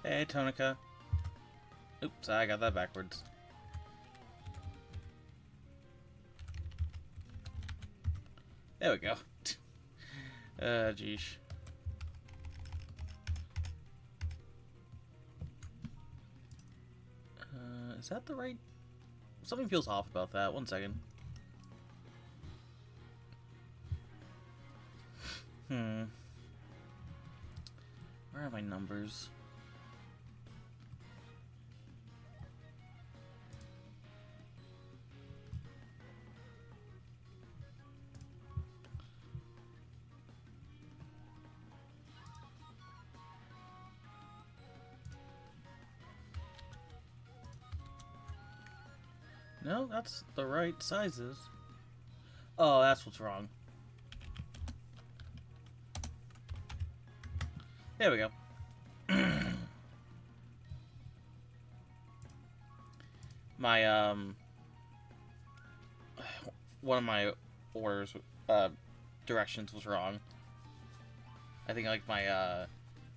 Hey, Tonica. Oops, I got that backwards. There we go. Geesh. Is that the right... Something feels off about that. One second. Where are my numbers? No, that's the right sizes. Oh, that's what's wrong. There we go. My, one of my orders, directions was wrong. I think, like, my,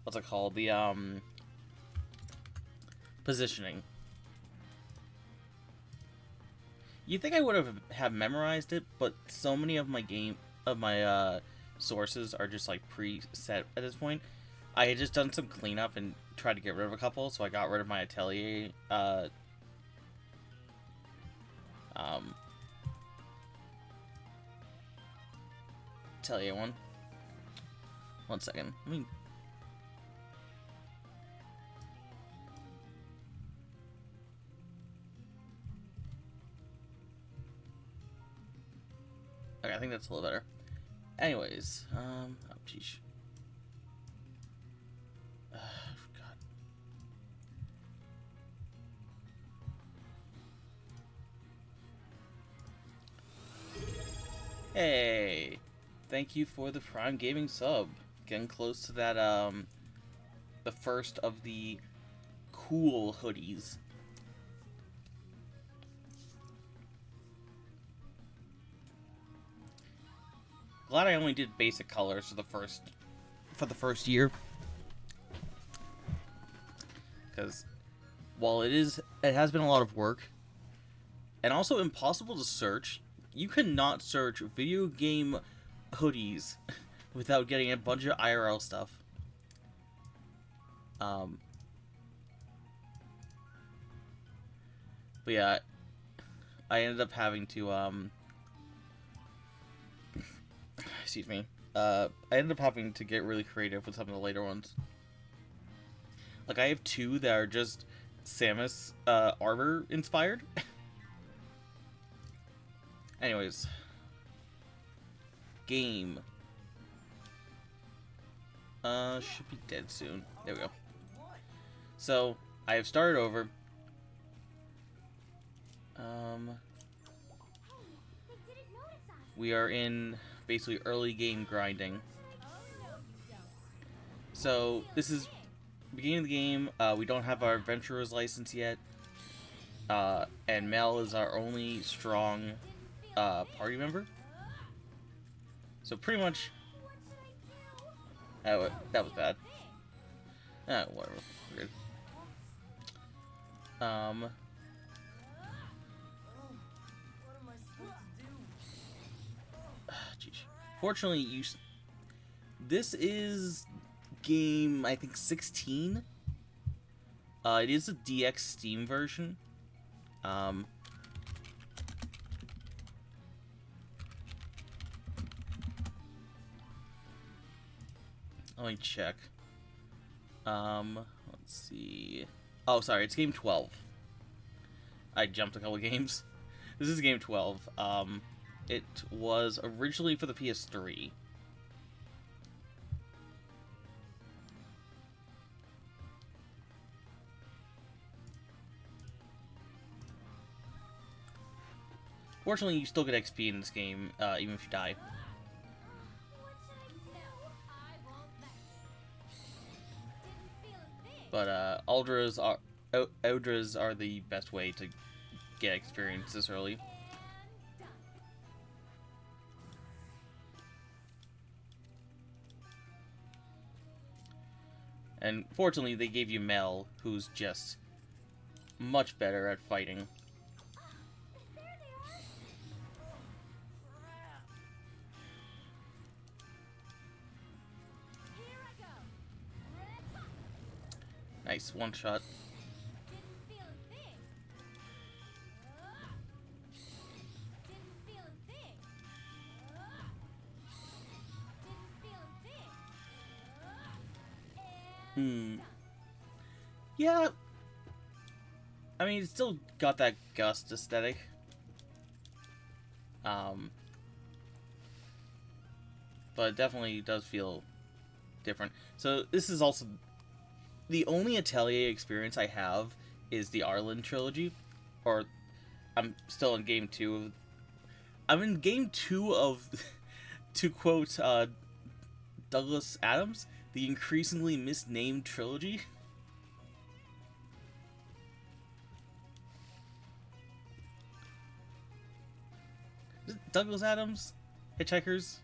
what's it called? The, positioning. You'd think I would have memorized it, but so many of my sources are just, like, preset at this point. I had just done some cleanup and tried to get rid of a couple, so I got rid of my Atelier, Atelier one. One second. Let me... Okay, I think that's a little better. Anyways, oh, geez. God. Hey! Thank you for the Prime Gaming sub. Getting close to that, the first of the cool hoodies. Glad I only did basic colors for the first year. Because while it has been a lot of work and also impossible to search, you cannot search video game hoodies without getting a bunch of IRL stuff. But yeah, I ended up having to excuse me. I ended up having to get really creative with some of the later ones. Like, I have two that are just Samus Arbor inspired. Anyways. Game. Should be dead soon. There we go. So, I have started over. We are in basically early game grinding. So, this is beginning of the game. We don't have our adventurer's license yet. And Mel is our only strong party member. So pretty much that was bad. Whatever. Weird. Geez. Fortunately, this is game, I think, 16. It is a DX Steam version. Let me check. Let's see. Oh, sorry, it's game 12. I jumped a couple games. This is game 12. It was originally for the PS3. Fortunately, you still get XP in this game, even if you die. But Aldras are the best way to get experience this early. And fortunately, they gave you Mel, who's just much better at fighting. Nice, one shot. Yeah. I mean, it's still got that Gust aesthetic. But it definitely does feel different. So this is also the only Atelier experience I have is the Arland trilogy, or I'm still in game 2. I'm in game 2 of, to quote Douglas Adams, the increasingly misnamed trilogy. Douglas Adams? Hitchhikers?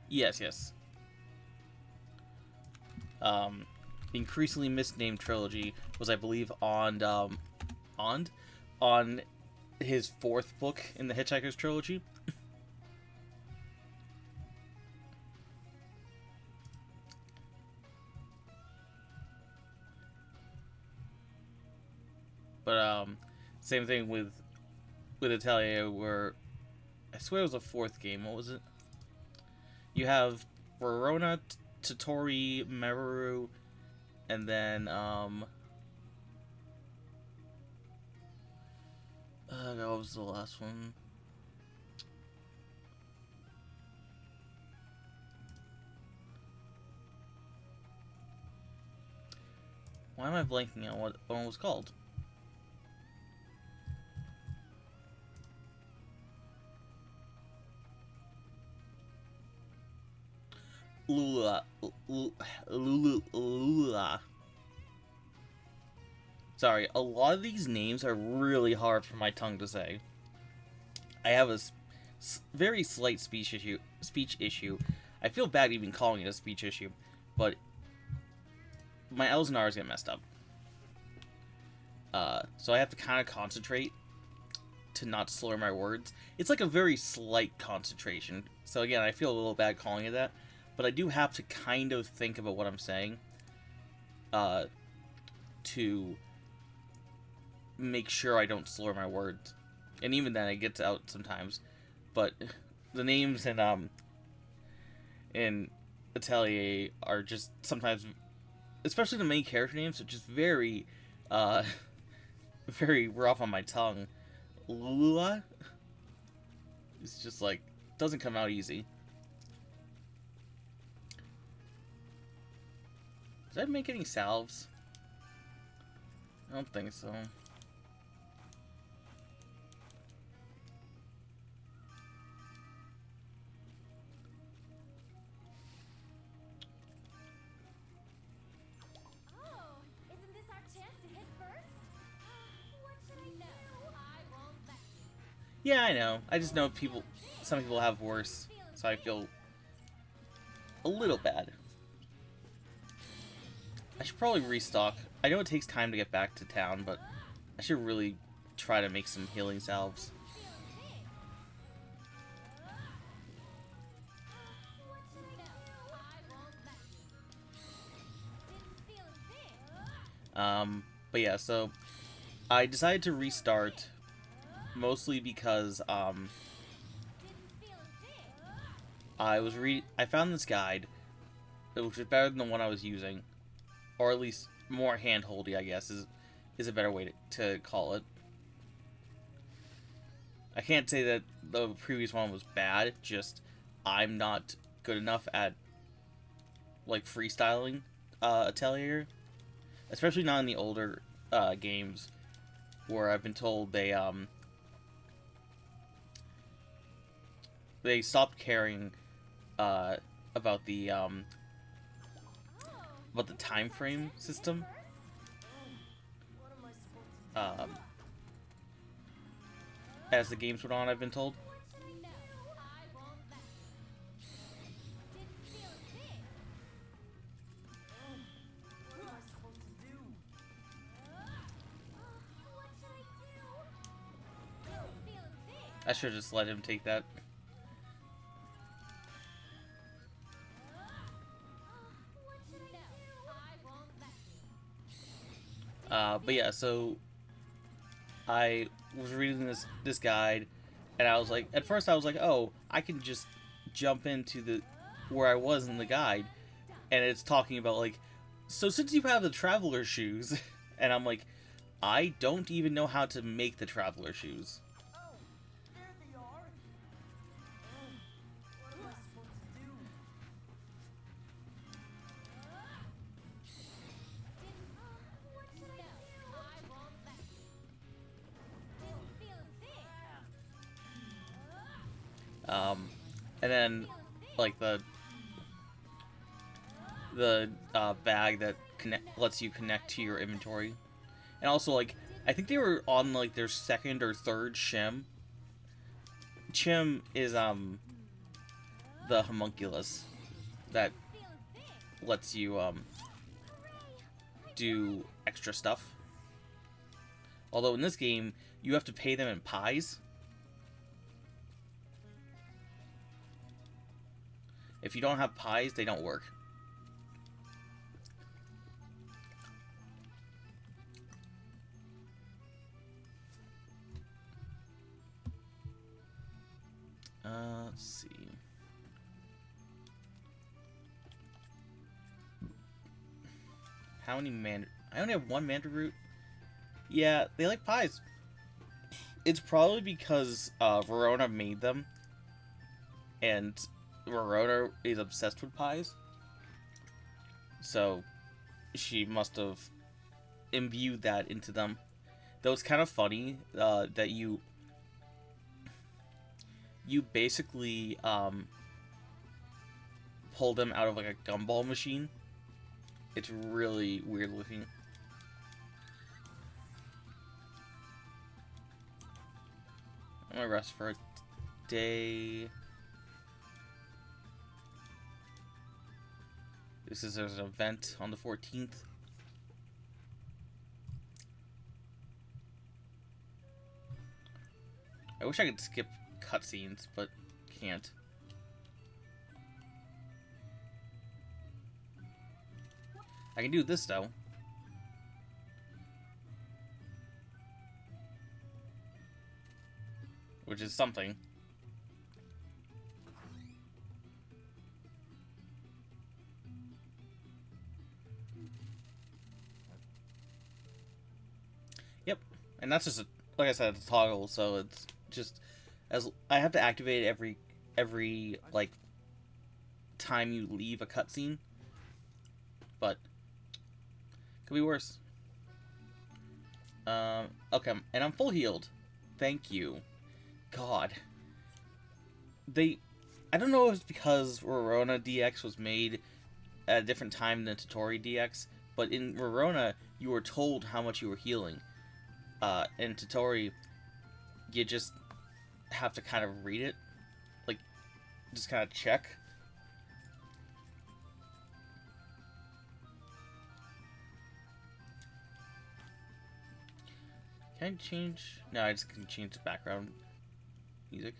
Yes, yes. The increasingly misnamed trilogy was, I believe, on his 4th book in the Hitchhikers trilogy. But same thing with Atelier, where I swear it was a 4th game. What was it? You have Verona, Totori, Meru, and then what was the last one? Why am I blanking on what one was called? Lula. Sorry, a lot of these names are really hard for my tongue to say. I have a very slight speech issue. I feel bad even calling it a speech issue, but my L's and R's get messed up. So I have to kind of concentrate to not slur my words. It's like a very slight concentration. So again, I feel a little bad calling it that, but I do have to kind of think about what I'm saying to make sure I don't slur my words. And even then, it gets out sometimes. But the names in Atelier are just sometimes, especially the main character names, are just very, very rough on my tongue. Lula? It's just like, doesn't come out easy. Did I make any salves? I don't think so. Yeah, I know. I just know some people have worse, so I feel a little bad. I should probably restock. I know it takes time to get back to town, but I should really try to make some healing salves. But yeah, so I decided to restart mostly because I found this guide, which is better than the one I was using, or at least more hand-holdy, I guess is a better way to call it. I can't say that the previous one was bad, just I'm not good enough at like freestyling Atelier, especially not in the older games where I've been told they stopped caring about the time frame system. As the games went on, I've been told. I should just let him take that. But yeah, so I was reading this guide, and I was like, at first I was like, oh, I can just jump into the where I was in the guide, and it's talking about like, so since you have the traveler shoes, and I'm like, I don't even know how to make the traveler shoes. Oh, there they are. What am I supposed to do? What should I do? I won't let you. Didn't feel this. And then like the bag that lets you connect to your inventory, and also like I think they were on like their second or third shim. Chim is the homunculus that lets you do extra stuff. Although in this game you have to pay them in pies. If you don't have pies, they don't work. Let's see. How many I only have one mandarin root. Yeah, they like pies. It's probably because Verona made them, and Verona is obsessed with pies. So she must have imbued that into them. Though it's kind of funny that you basically pull them out of like a gumball machine. It's really weird looking. I'm gonna rest for a day. There's an event on the 14th. I wish I could skip cutscenes, but can't. I can do this though. Which is something. Yep, and that's just like I said, it's a toggle, so it's just as I have to activate it every like time you leave a cutscene, but could be worse. Okay, and I'm full healed. Thank you. God. I don't know if it's because Verona DX was made at a different time than Totori DX, but in Verona, you were told how much you were healing. In Totori, you just have to kind of read it. Like, just kind of check. Can I change? No, I just can change the background music.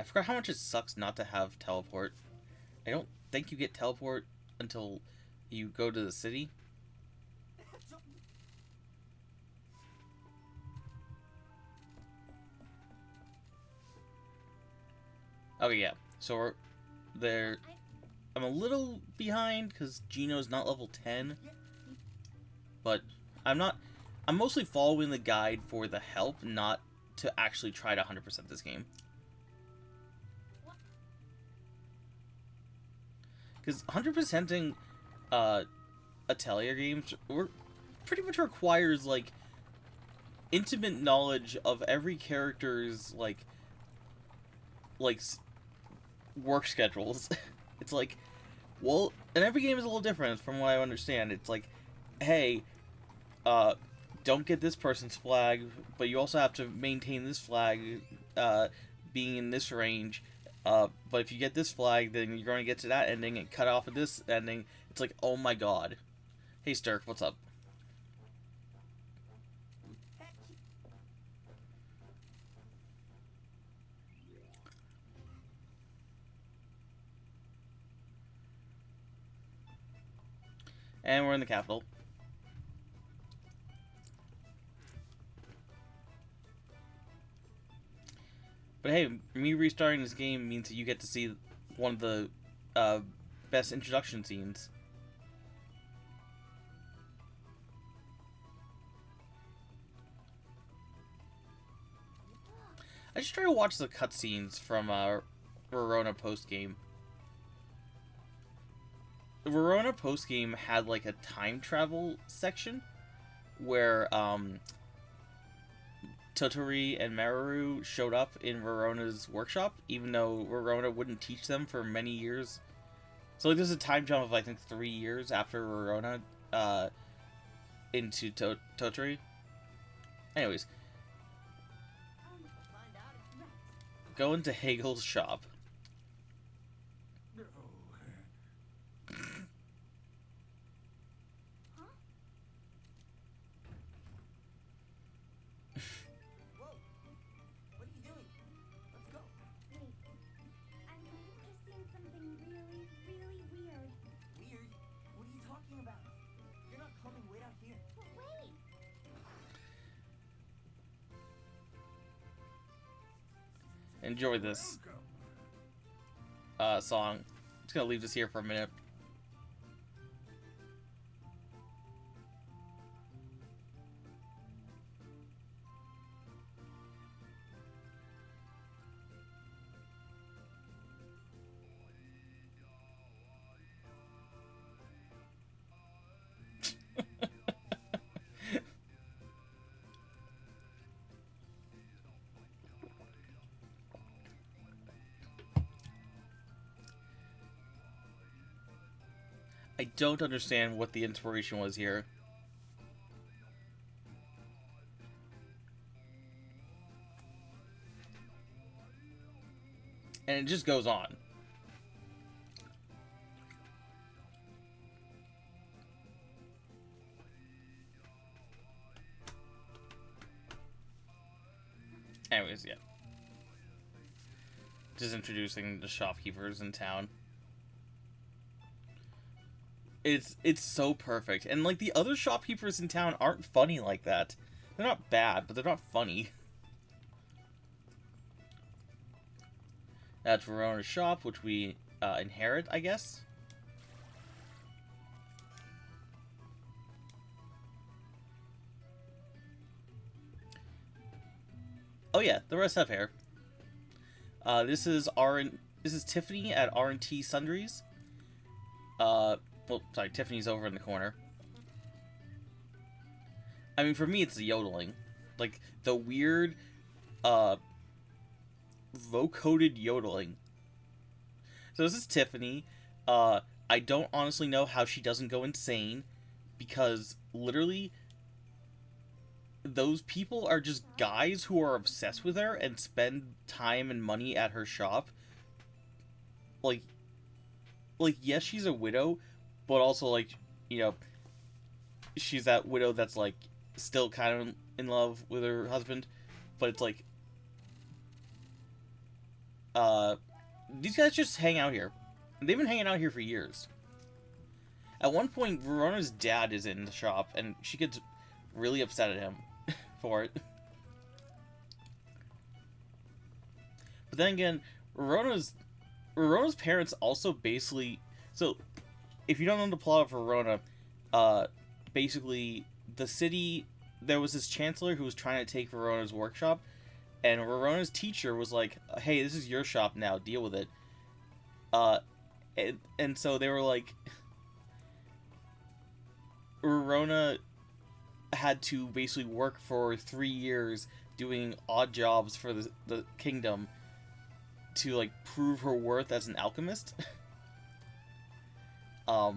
I forgot how much it sucks not to have teleport. I don't think you get teleport until you go to the city. Okay, yeah. So we're there. I'm a little behind because Gino's not level 10. But I'm not. I'm mostly following the guide for the help, not to actually try to 100% this game. Because 100%ing Atelier games pretty much requires, like, intimate knowledge of every character's, like work schedules. It's like, well, and every game is a little different from what I understand. It's like, hey, don't get this person's flag, but you also have to maintain this flag, being in this range. But if you get this flag, then you're going to get to that ending and cut off at this ending. It's like, oh my god. Hey, Sturk, what's up? And we're in the capital. But hey, me restarting this game means that you get to see one of the best introduction scenes. I just try to watch the cutscenes from Verona post-game. The Verona post-game had like a time travel section where Totori and Maru showed up in Verona's workshop, even though Verona wouldn't teach them for many years. So like, there's a time jump of I think 3 years after Verona into Totori. Anyways, Find out if right. go into Hagel's shop. Whoa! What are you doing? Let's go. Wait. I might have just seen something really, really weird. Weird? What are you talking about? You're not coming. Wait out here. But wait! Enjoy this song. I'm just gonna leave this here for a minute. I don't understand what the inspiration was here. And it just goes on. Anyways, yeah. Just introducing the shopkeepers in town. It's so perfect. And like the other shopkeepers in town aren't funny like that. They're not bad, but they're not funny. That's Verona's shop, which we inherit, I guess. Oh yeah, the rest have hair. This is Tiffany at R&T Sundries. Well, sorry, Tiffany's over in the corner. I mean, for me, it's the yodeling. Like, the weird, vocoded yodeling. So this is Tiffany. I don't honestly know how she doesn't go insane, because, literally, those people are just guys who are obsessed with her and spend time and money at her shop. Like, yes, she's a widow, but also, like, you know, she's that widow that's, like, still kind of in love with her husband. But it's like, these guys just hang out here. They've been hanging out here for years. At one point, Verona's dad is in the shop, and she gets really upset at him for it. But then again, Verona's parents also basically... So, if you don't know the plot of Verona, basically, the city... There was this chancellor who was trying to take Verona's workshop, and Verona's teacher was like, hey, this is your shop now, deal with it. And so they were like... Verona had to basically work for 3 years doing odd jobs for the kingdom to, like, prove her worth as an alchemist. But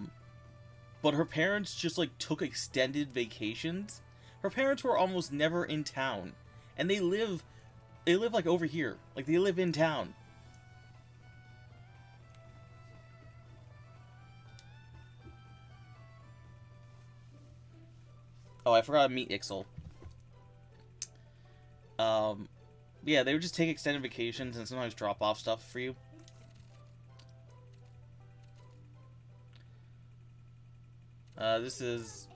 her parents just, like, took extended vacations. Her parents were almost never in town. And they live, like, over here. Like, they live in town. Oh, I forgot to meet Ixel. Yeah, they would just take extended vacations and sometimes drop off stuff for you. This is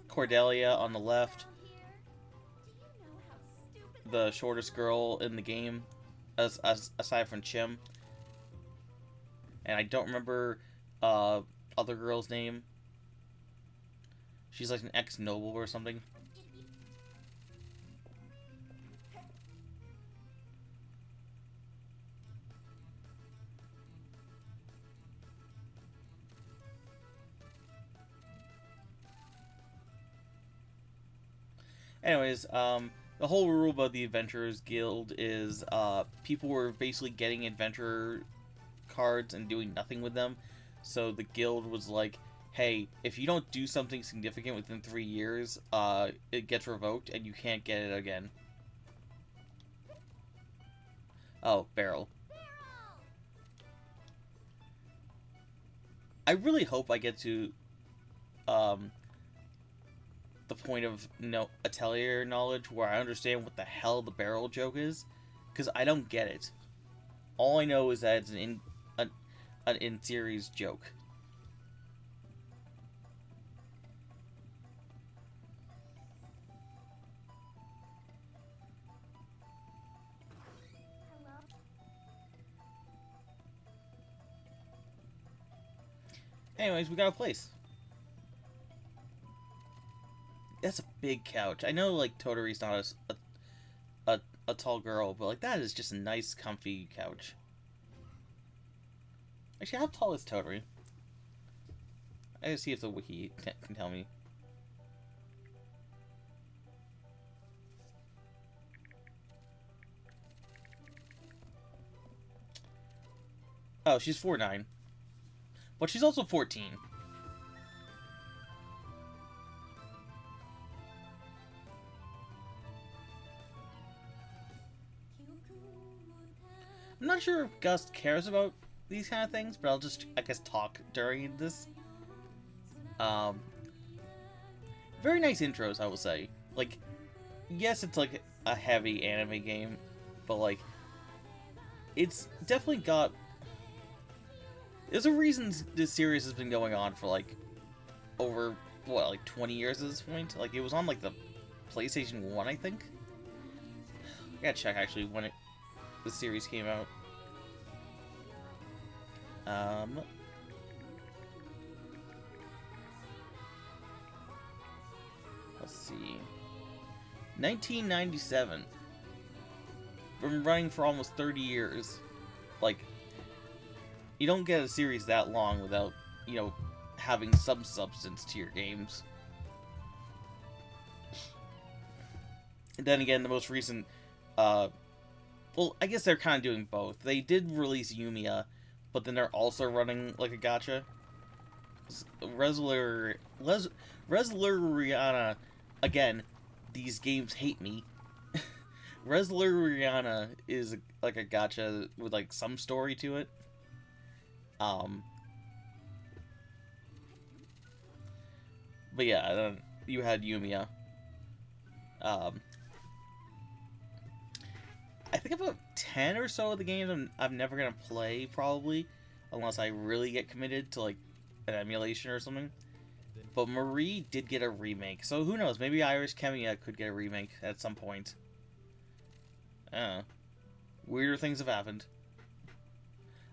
Cordelia on the left, the shortest girl in the game, aside from Chim. And I don't remember other girl's name. She's like an ex-noble or something. Anyways, the whole rule about the Adventurers Guild is people were basically getting adventurer cards and doing nothing with them. So the guild was like, hey, if you don't do something significant within 3 years, it gets revoked and you can't get it again. Oh, barrel. I really hope I get to the point of Atelier knowledge where I understand what the hell the barrel joke is, because I don't get it. All I know is that it's an in-series joke. Anyways, we got a place. That's a big couch. I know, like, Totori's not a tall girl, but, like, that is just a nice, comfy couch. Actually, how tall is Totori? I gotta see if the wiki can tell me. Oh, she's 4'9". But she's also 14. I'm not sure if Gus cares about these kind of things, but I'll just, I guess, talk during this. Very nice intros, I will say. Like, yes, it's like a heavy anime game, but like, it's definitely got... There's a reason this series has been going on for like, over, what, like 20 years at this point? Like, it was on like the PlayStation 1, I think? I gotta check actually when the series came out. Let's see. 1997. Been running for almost 30 years. Like, you don't get a series that long without, you know, having some substance to your games. And then again, the most recent, well, I guess they're kind of doing both. They did release Yumiya, but then they're also running like a gacha. Resluriana, again, these games hate me. Resluriana is like a gacha with like some story to it. But yeah, then you had Yumiya. I think about 10 or so of the games I'm never gonna play, probably, unless I really get committed to like an emulation or something. But Marie did get a remake, so who knows? Maybe Irish Chemia could get a remake at some point. Weirder things have happened.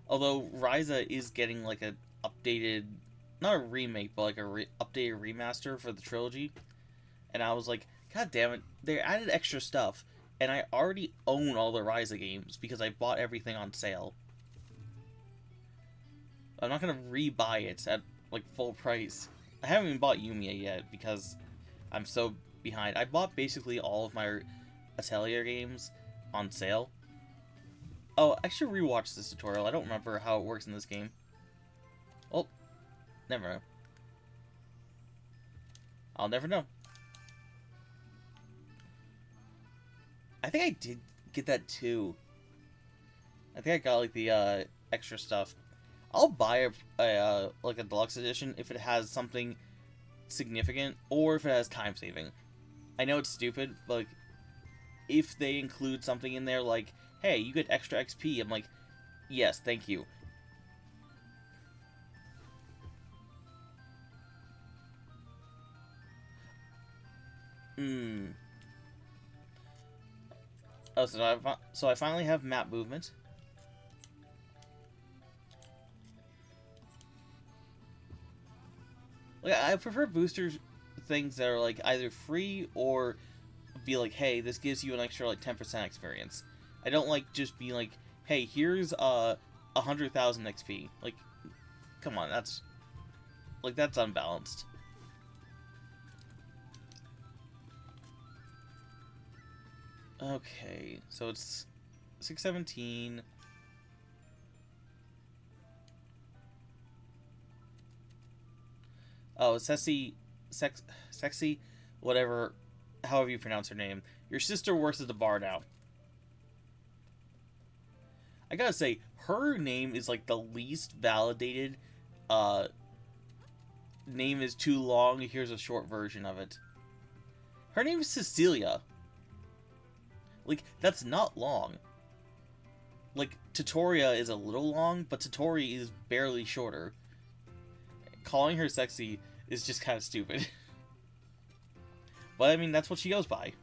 Although Ryza is getting like a updated, not a remake, but like a updated remaster for the trilogy, and I was like, God damn it! They added extra stuff. And I already own all the Ryza games because I bought everything on sale. I'm not gonna re-buy it at like full price. I haven't even bought Yumiya yet because I'm so behind. I bought basically all of my Atelier games on sale. Oh, I should rewatch this tutorial. I don't remember how it works in this game. Oh, never know. I'll never know. I think I did get that too. I think I got like the extra stuff. I'll buy a like a deluxe edition if it has something significant or if it has time saving. I know it's stupid, but like, if they include something in there like, hey, you get extra XP, I'm like, yes, thank you. Hmm. Oh, so I finally have map movement. Like, I prefer boosters things that are like either free or be like, hey, this gives you an extra like 10% experience. I don't like just being like, hey, here's 100,000 XP. Like, come on, that's unbalanced. Okay, so it's 617. Oh, sexy, whatever, however you pronounce her name. Your sister works at the bar now. I gotta say, her name is like the least validated. Uh, name is too long. Here's a short version of it. Her name is Cecilia. Like, that's not long. Like, Totoria is a little long, but Totori is barely shorter. Calling her sexy is just kind of stupid. But, I mean, that's what she goes by.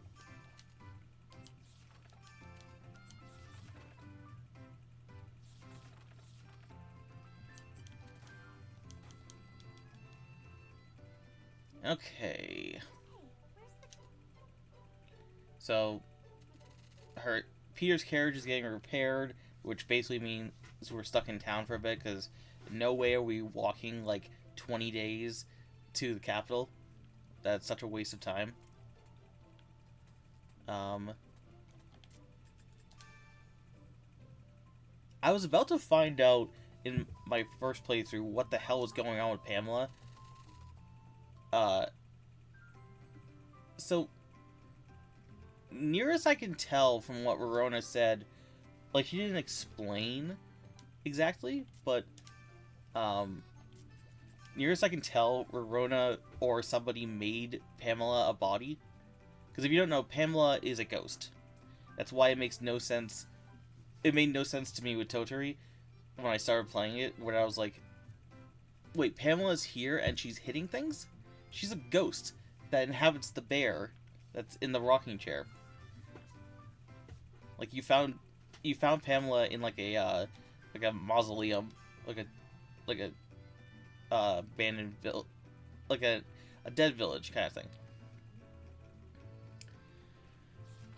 Okay. So, Peter's carriage is getting repaired, which basically means we're stuck in town for a bit, because no way are we walking, like, 20 days to the capital. That's such a waste of time. I was about to find out in my first playthrough what the hell was going on with Pamela. So, nearest I can tell from what Verona said, like, she didn't explain exactly, but, nearest I can tell, Verona or somebody made Pamela a body. Because if you don't know, Pamela is a ghost. That's why it makes no sense. It made no sense to me with Totori when I started playing it, where I was like, wait, Pamela's here and she's hitting things? She's a ghost that inhabits the bear that's in the rocking chair. Like, you found Pamela in like a mausoleum, like a abandoned like a dead village kind of thing.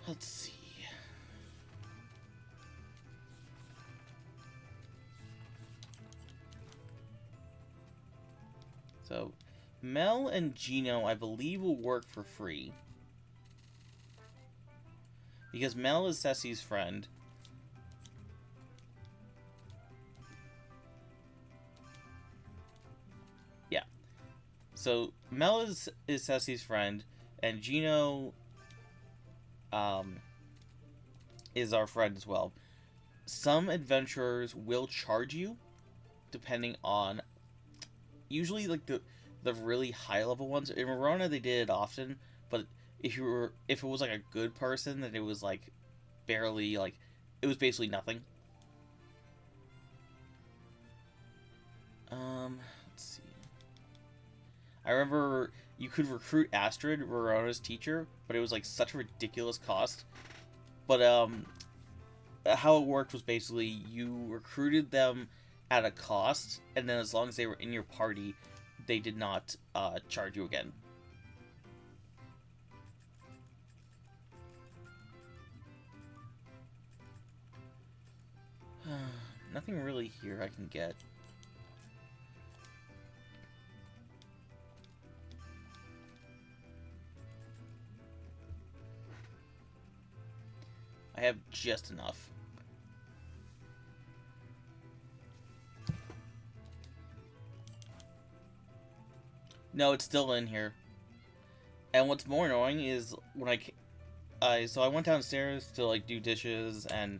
Let's see. So, Mel and Gino, I believe, will work for free. Because Mel is Ceci's friend. Yeah. So, Mel is Ceci's friend, and Gino is our friend as well. Some adventurers will charge you, depending on... Usually, like, the really high-level ones. In Verona, they did it often, but if it was, like, a good person, then it was, like, barely, like... It was basically nothing. Let's see. I remember you could recruit Astrid, Verona's teacher, but it was, like, such a ridiculous cost. But, how it worked was basically you recruited them at a cost, and then as long as they were in your party, they did not charge you again. Nothing really here I can get. I have just enough. No, it's still in here. And what's more annoying is when so I went downstairs to like do dishes and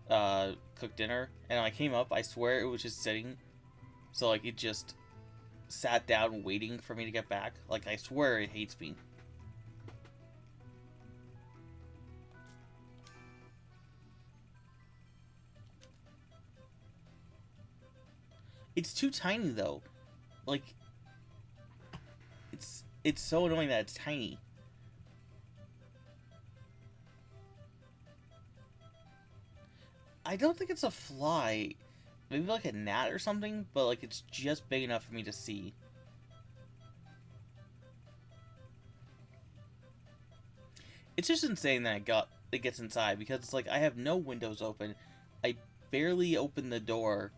cook dinner, and when I came up, I swear it was just sitting. So like it just sat down waiting for me to get back. Like I swear it hates me. It's too tiny though. Like it's so annoying that it's tiny. I don't think it's a fly. Maybe like a gnat or something, but like it's just big enough for me to see. It's just insane that it gets inside because it's like I have no windows open. I barely open the door.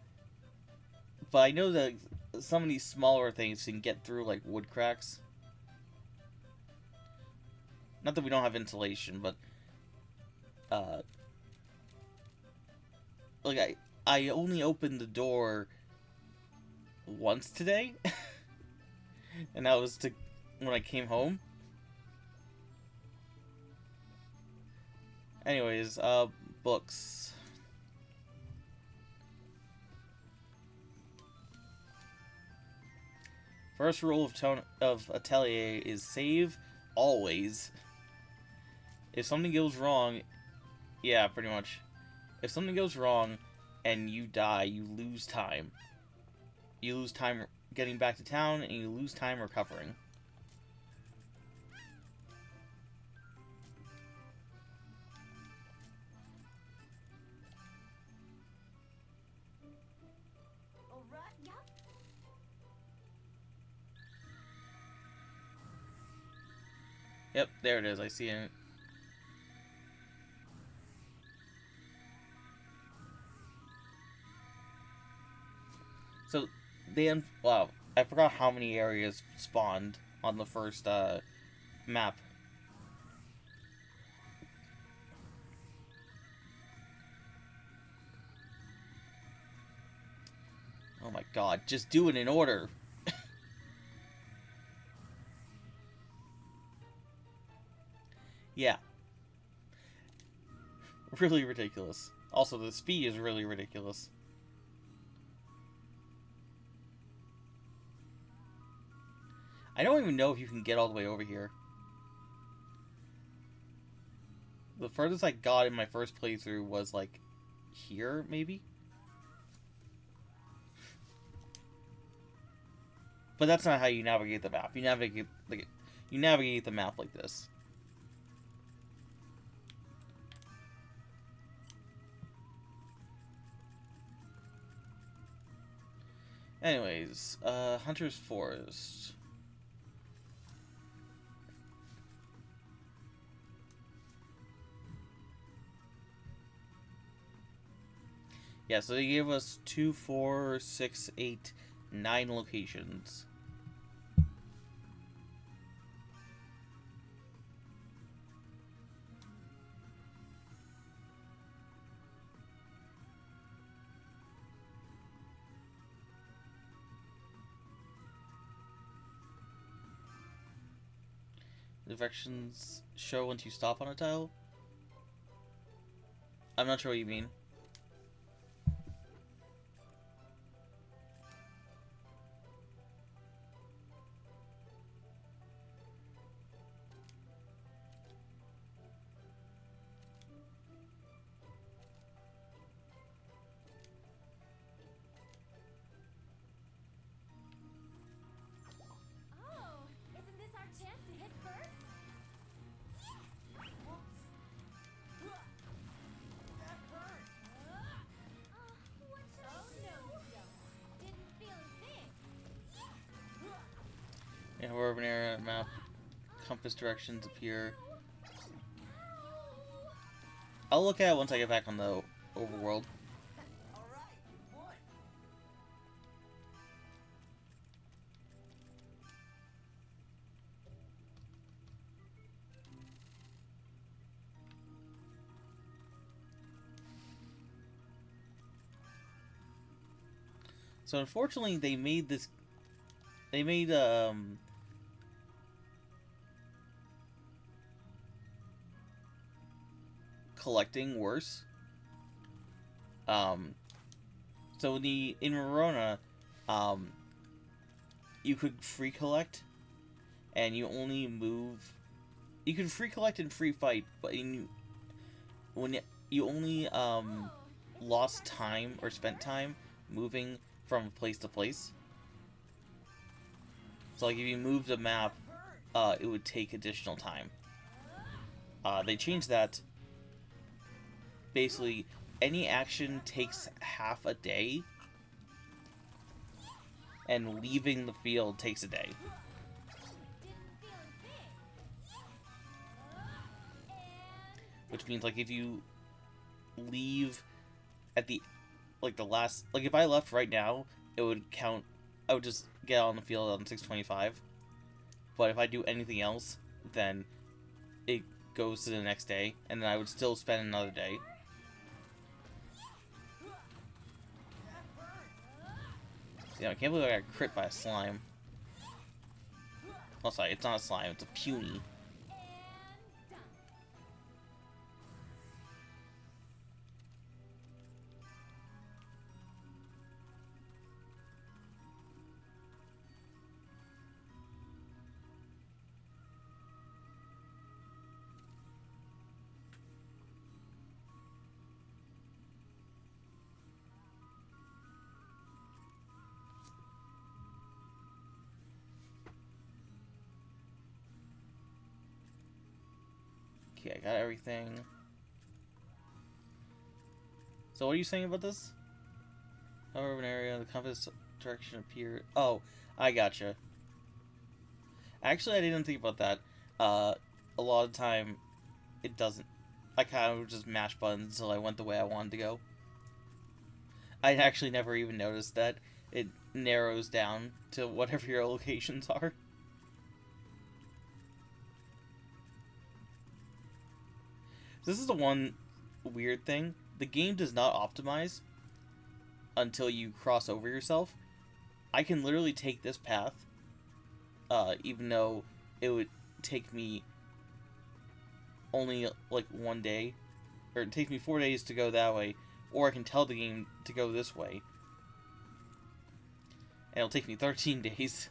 But I know that some of these smaller things can get through like wood cracks. Not that we don't have insulation, but like I only opened the door once today, and that was when I came home. Anyways, books. First rule of Atelier is save always. If something goes wrong, yeah, pretty much. If something goes wrong and you die, you lose time. You lose time getting back to town, and you lose time recovering. Alright, yup. Yep, there it is. I see it. So, wow, I forgot how many areas spawned on the first, map. Oh my god, just do it in order! Yeah. Really ridiculous. Also, the speed is really ridiculous. I don't even know if you can get all the way over here. The furthest I got in my first playthrough was, like, here, maybe? But that's not how you navigate the map. You navigate the map like this. Anyways, Hunter's Forest. Yeah, so they gave us 2, 4, 6, 8, 9 locations. The directions show once you stop on a tile? I'm not sure what you mean. Oh, isn't this our chance to hit first? That hurt. What should I do? No, you don't. Didn't feel a thing. Yeah, urban area map. Compass directions appear. I'll look at it once I get back on the overworld. All right, we won. So unfortunately, they made collecting worse. So in Verona, you could free collect, and you only move. You can free collect and free fight, but when you only lost time or spent time moving from place to place. So like if you moved a map, it would take additional time. They changed that. Basically, any action takes half a day, and leaving the field takes a day. Which means, like, if you leave at the, like, the last, like, if I left right now, it would count, I would just get on the field on 6:25. But if I do anything else, then it goes to the next day, and then I would still spend another day. Yeah, I can't believe I got crit by a slime. Oh, sorry, it's not a slime, it's a puny. Okay, I got everything. So what are you saying about this? However, an area, the compass direction appear. Oh, I gotcha. Actually, I didn't think about that. A lot of the time, it doesn't. I kind of just mash buttons until I went the way I wanted to go. I actually never even noticed that it narrows down to whatever your locations are. This is the one weird thing. The game does not optimize until you cross over yourself. I can literally take this path, even though it would take me only like one day, or it takes me 4 days to go that way, or I can tell the game to go this way, and it'll take me 13 days.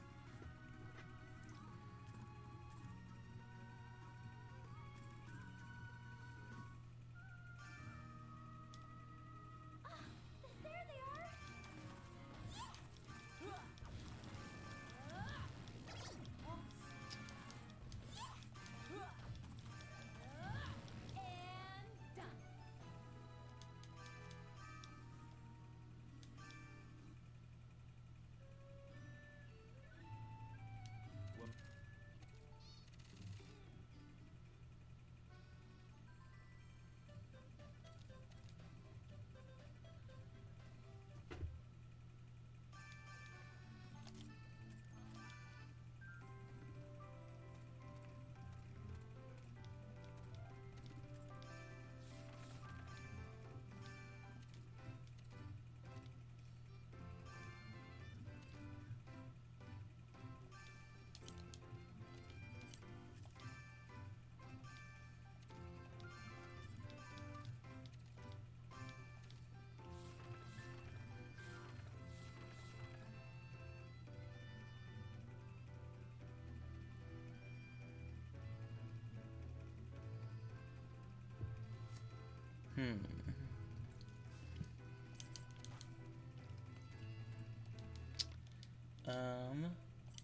Hmm.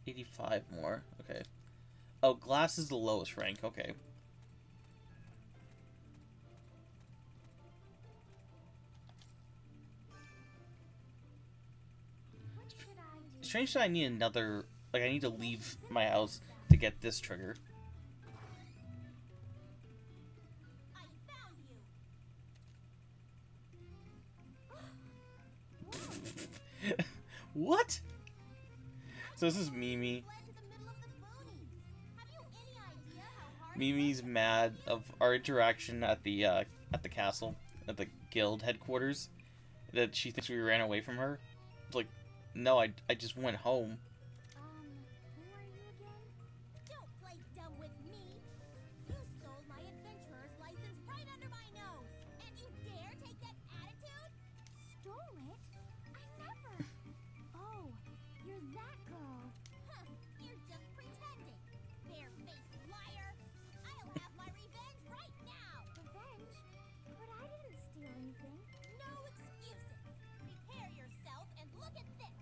85 more. Okay. Oh, glass is the lowest rank. Okay. Strange that I need another. Like, I need to leave my house to get this trigger. What? So this is Mimi. Mimi's mad of our interaction at the castle, at the guild headquarters, that she thinks we ran away from her. It's like, no, I just went home. Who are you again? Don't play dumb with me. You stole my adventurer's license right under my nose, and you dare take that attitude? Stole it? I never. Oh, you're that girl. Huh, you're just pretending. Bare-faced liar. I'll have my revenge right now. Revenge? But I didn't steal anything. No excuses. Prepare yourself and look at this.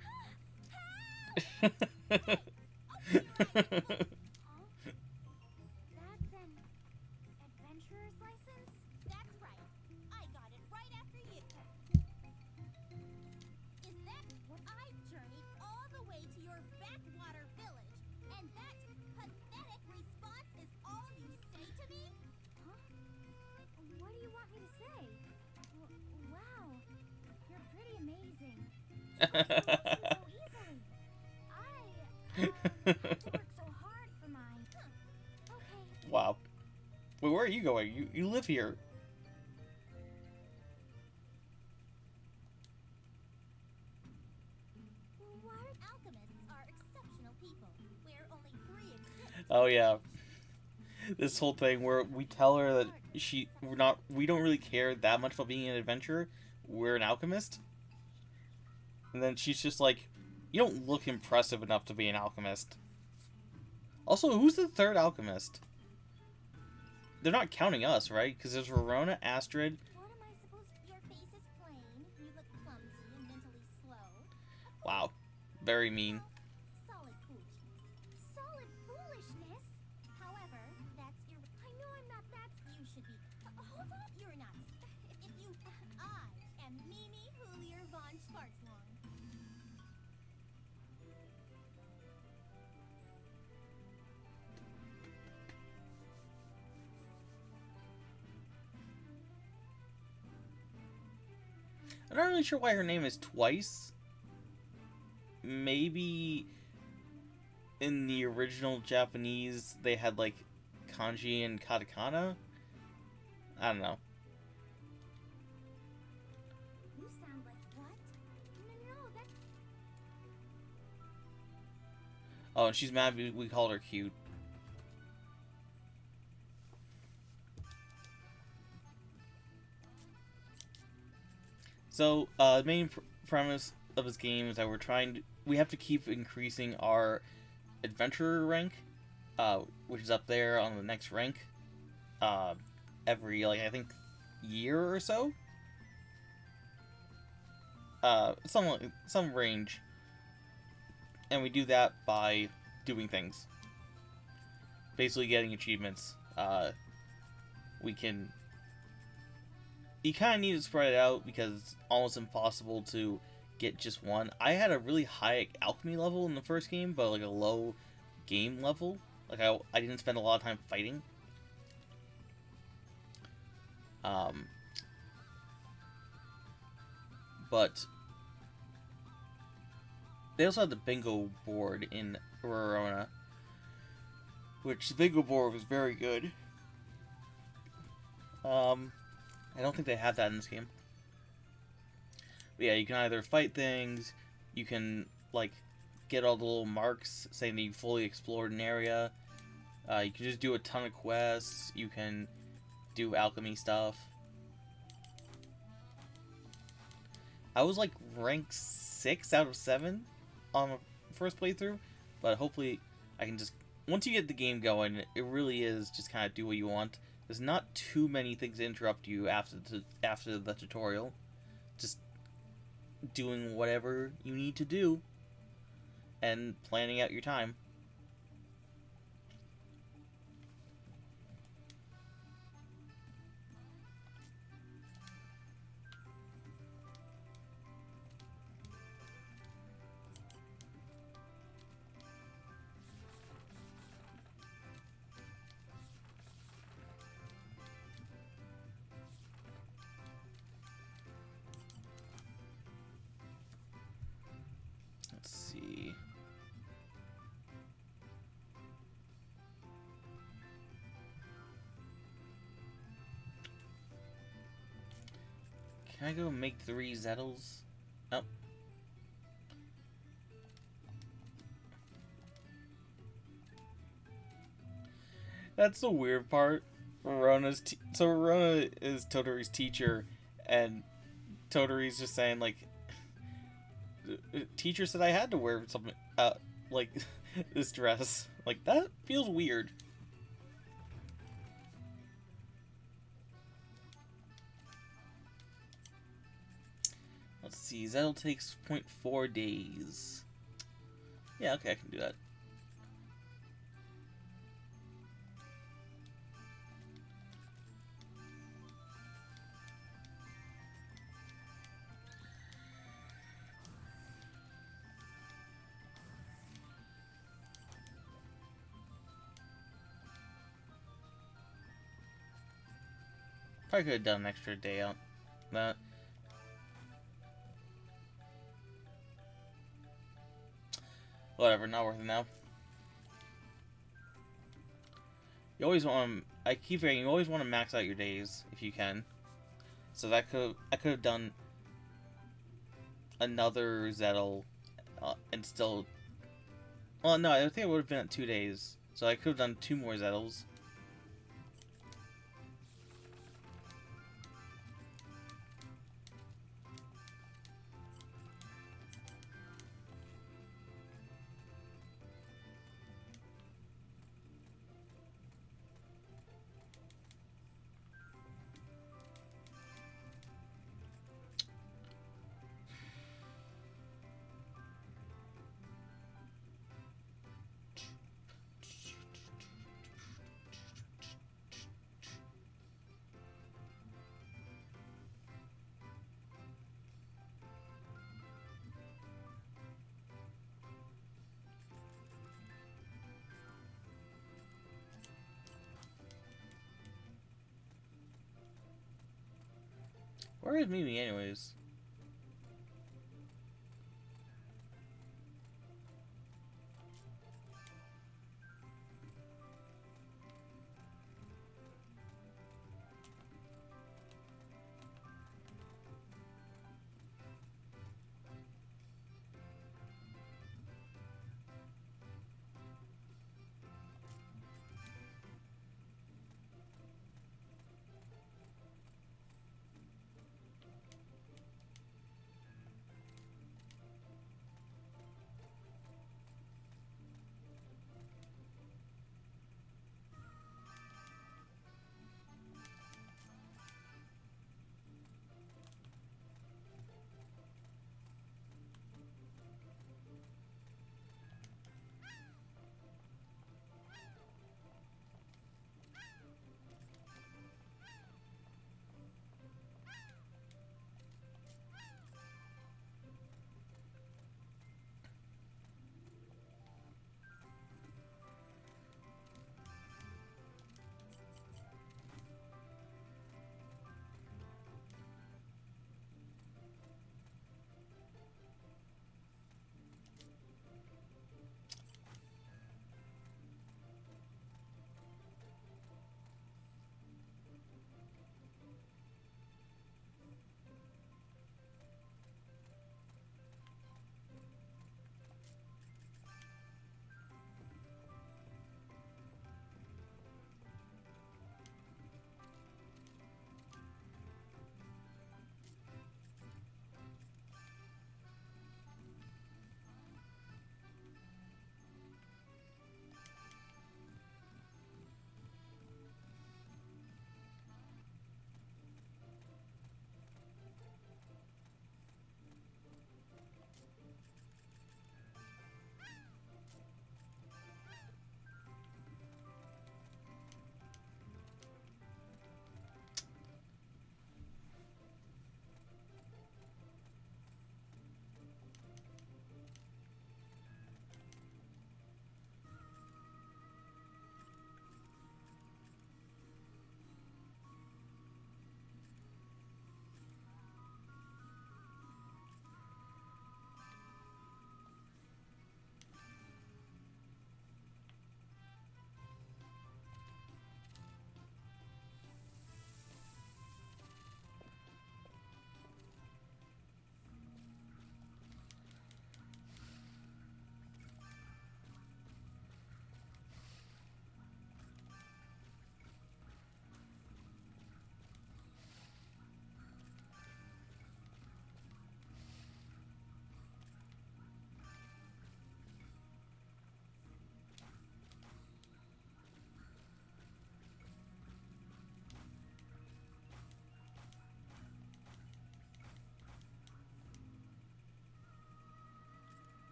Hey! That's an adventurer's license? That's right. so easily. I have to work so hard for mine. Okay. Wow. Wait, where are you going? You live here. What? Alchemists are exceptional people, where only 3 exist. Oh yeah. This whole thing where we tell her that we don't really care that much about being an adventurer. We're an alchemist. And then she's just like, you don't look impressive enough to be an alchemist. Also, who's the third alchemist? They're not counting us, right? Because there's Verona, Astrid. What am I supposed to... Your face is plain, you look clumsy and mentally slow. Wow. Very mean. Solid foolishness. Solid foolishness? However, that's I know I'm not that... You should be... hold on! You're not. If you... I am Mimi Hoolier von Schwarzlong. I'm not really sure why her name is twice. Maybe in the original Japanese they had like kanji and katakana. I don't know. You sound like what? No, that's... Oh, and she's mad we called her cute. So, the main premise of this game is that we have to keep increasing our adventurer rank, which is up there on the next rank, every, like, I think, year or so? Some range. And we do that by doing things. Basically getting achievements. You kind of need to spread it out because it's almost impossible to get just one. I had a really high alchemy level in the first game, but like a low game level. Like I didn't spend a lot of time fighting. But they also had the bingo board in Verona, which the bingo board was very good. I don't think they have that in this game. But yeah, you can either fight things, you can, like, get all the little marks saying that you fully explored an area. You can just do a ton of quests, you can do alchemy stuff. I was, like, rank 6 out of 7 on the first playthrough, but hopefully I can just... Once you get the game going, it really is just kind of do what you want. There's not too many things to interrupt you after the tutorial. Just doing whatever you need to do and planning out your time. Let's see. Can I go make 3 Zettles? Oh. That's the weird part. Verona is Totori's teacher, and Totori's just saying, like, teacher said I had to wear something, like, this dress. Like, that feels weird. Let's see, Zettel takes 0.4 days. Yeah, okay, I can do that. Probably could have done an extra day out. But Whatever, not worth it now. You always want to, I keep forgetting, you always want to max out your days if you can. So I could have done another Zettel and still. Well, no, I think I would have been at 2 days. So I could have done 2 more Zettels. Where is Mimi, anyways?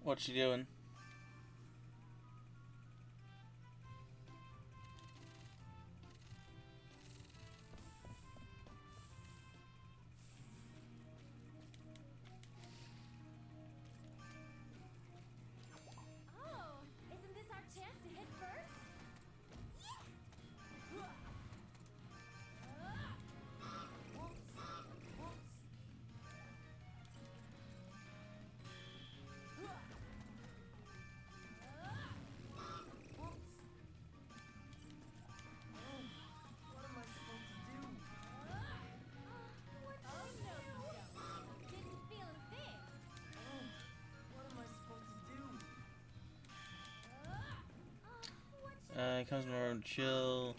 What's she doing? Oh, isn't this our chance to hit first? comes in the room, chill.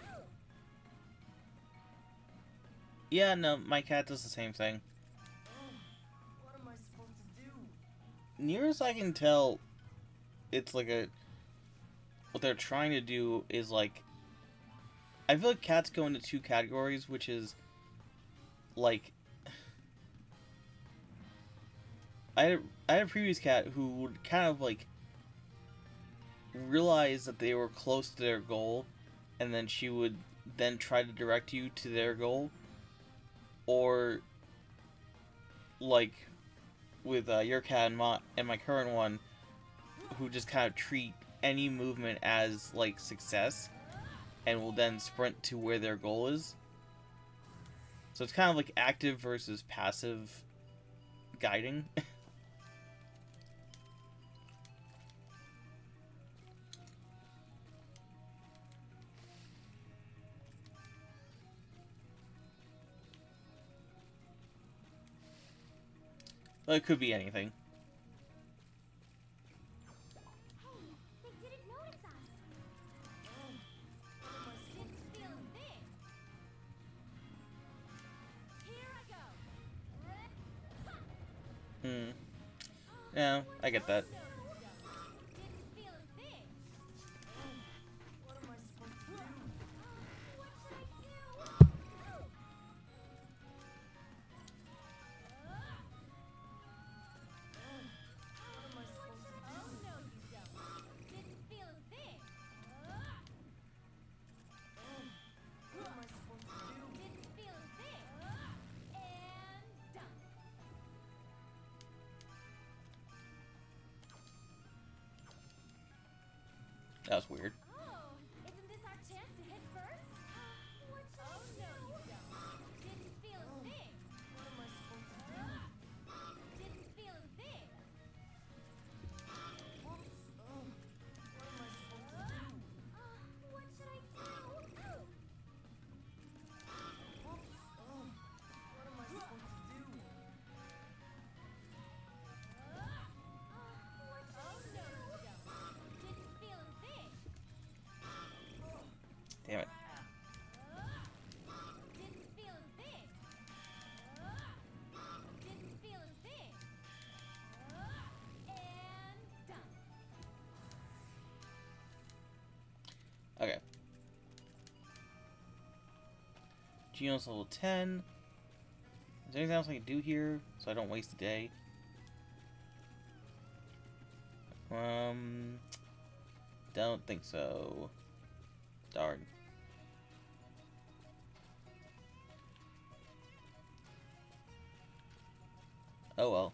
Yeah, no, my cat does the same thing. What am I supposed to do? Near as I can tell, it's like a... What they're trying to do is like... I feel like cats go into two categories, which is... Like... I had a previous cat who would kind of like... realize that they were close to their goal, and then she would then try to direct you to their goal. Or... Like... With your cat and my current one, who just kind of treat any movement as like success and will then sprint to where their goal is. So it's kind of like active versus passive guiding. Well, it could be anything. They didn't notice us. Didn't feel this. Here I go. Hmm. Yeah, I get that. Didn't feel this. What am I supposed to do? What should I do? What am I supposed to do? Oh no, you don't. Didn't feel this. What am I supposed to do? Didn't feel this. And done. That was weird. Oh, isn't this our chance to hit first? What should I do? No, you don't. Didn't feel this. What am I supposed to do? Didn't feel this. What am I supposed to do? What should I do? What am I supposed to do? Oh no, you don't. Didn't feel this. Damn it. Didn't feel this. Didn't feel this. And done. Okay. Geo's level 10. Is there anything else I can do here so I don't waste a day? Don't think so. Darn. Oh well.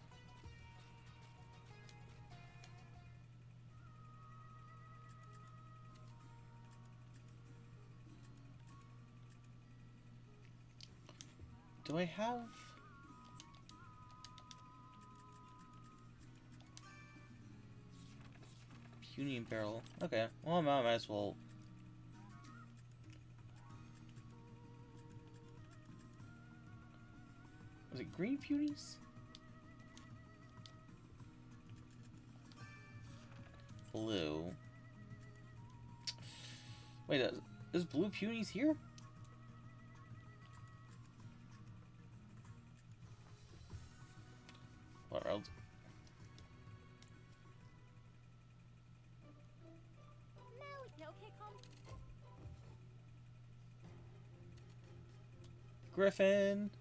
Do I have... Puny barrel? Okay. Well, I might as well... Was it green punies? Blue. Wait, is blue punies here? What else? No, kick home. Griffin!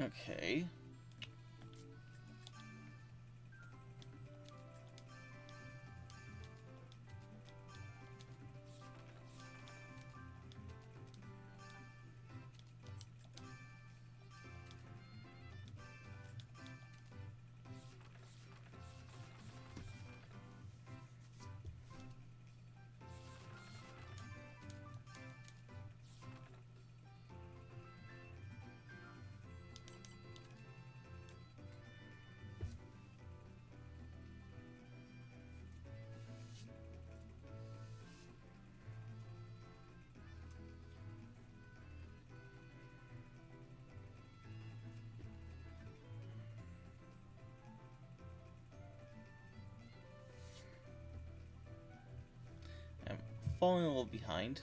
Okay. I'm falling a little behind.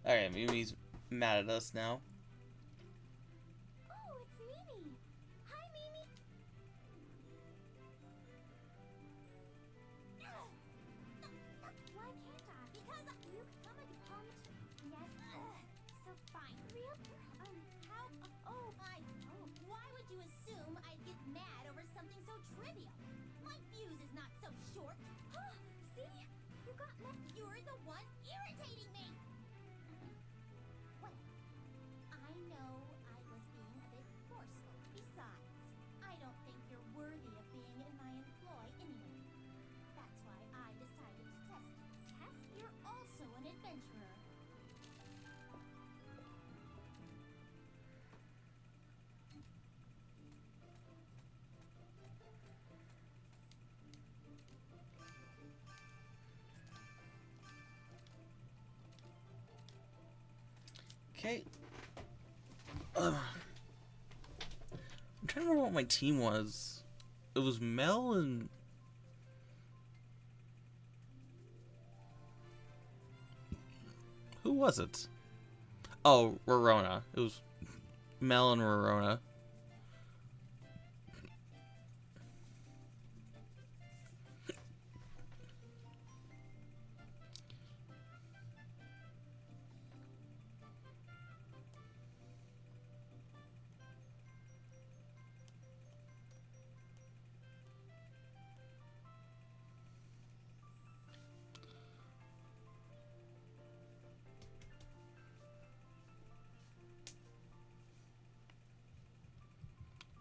Alright, Mimi's mad at us now. Oh, it's Mimi. Hi, Mimi. Why can't I? Because you come and comment. Yes. So fine. Real girl. How? Oh, why would you assume I'd get mad over something so trivial? My fuse is not so short. See? You got mad. You're the one irritating me. What? I know I was being a bit forceful. Besides, I don't think you're worthy of being in my employ anyway. That's why I decided to test you. Test? You're also an adventurer. Okay. I'm trying to remember what my team was. It was Mel and... Who was it? Oh, Rorona. It was Mel and Rorona.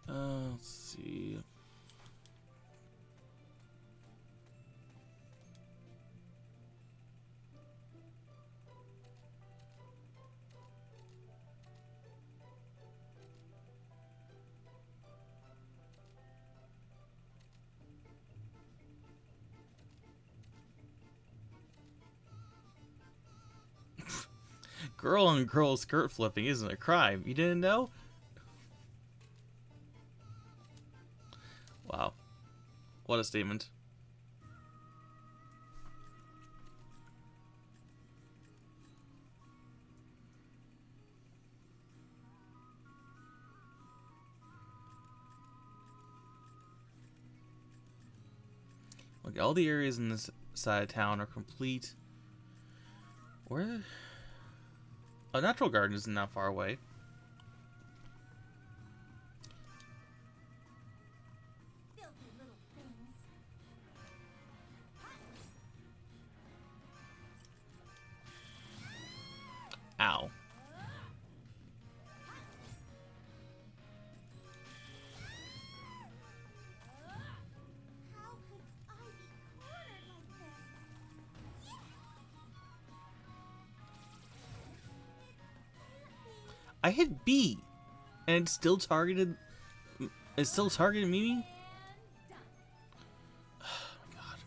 Let's see. Girl on girl skirt flipping isn't a crime. You didn't know? Wow. What a statement. Look, all the areas in this side of town are complete. Where? A natural garden isn't that far away. Filthy little things. Ow. How could I be cornered like this? I hit B, and it still targeted. It still targeted Mimi. And done. Oh my god.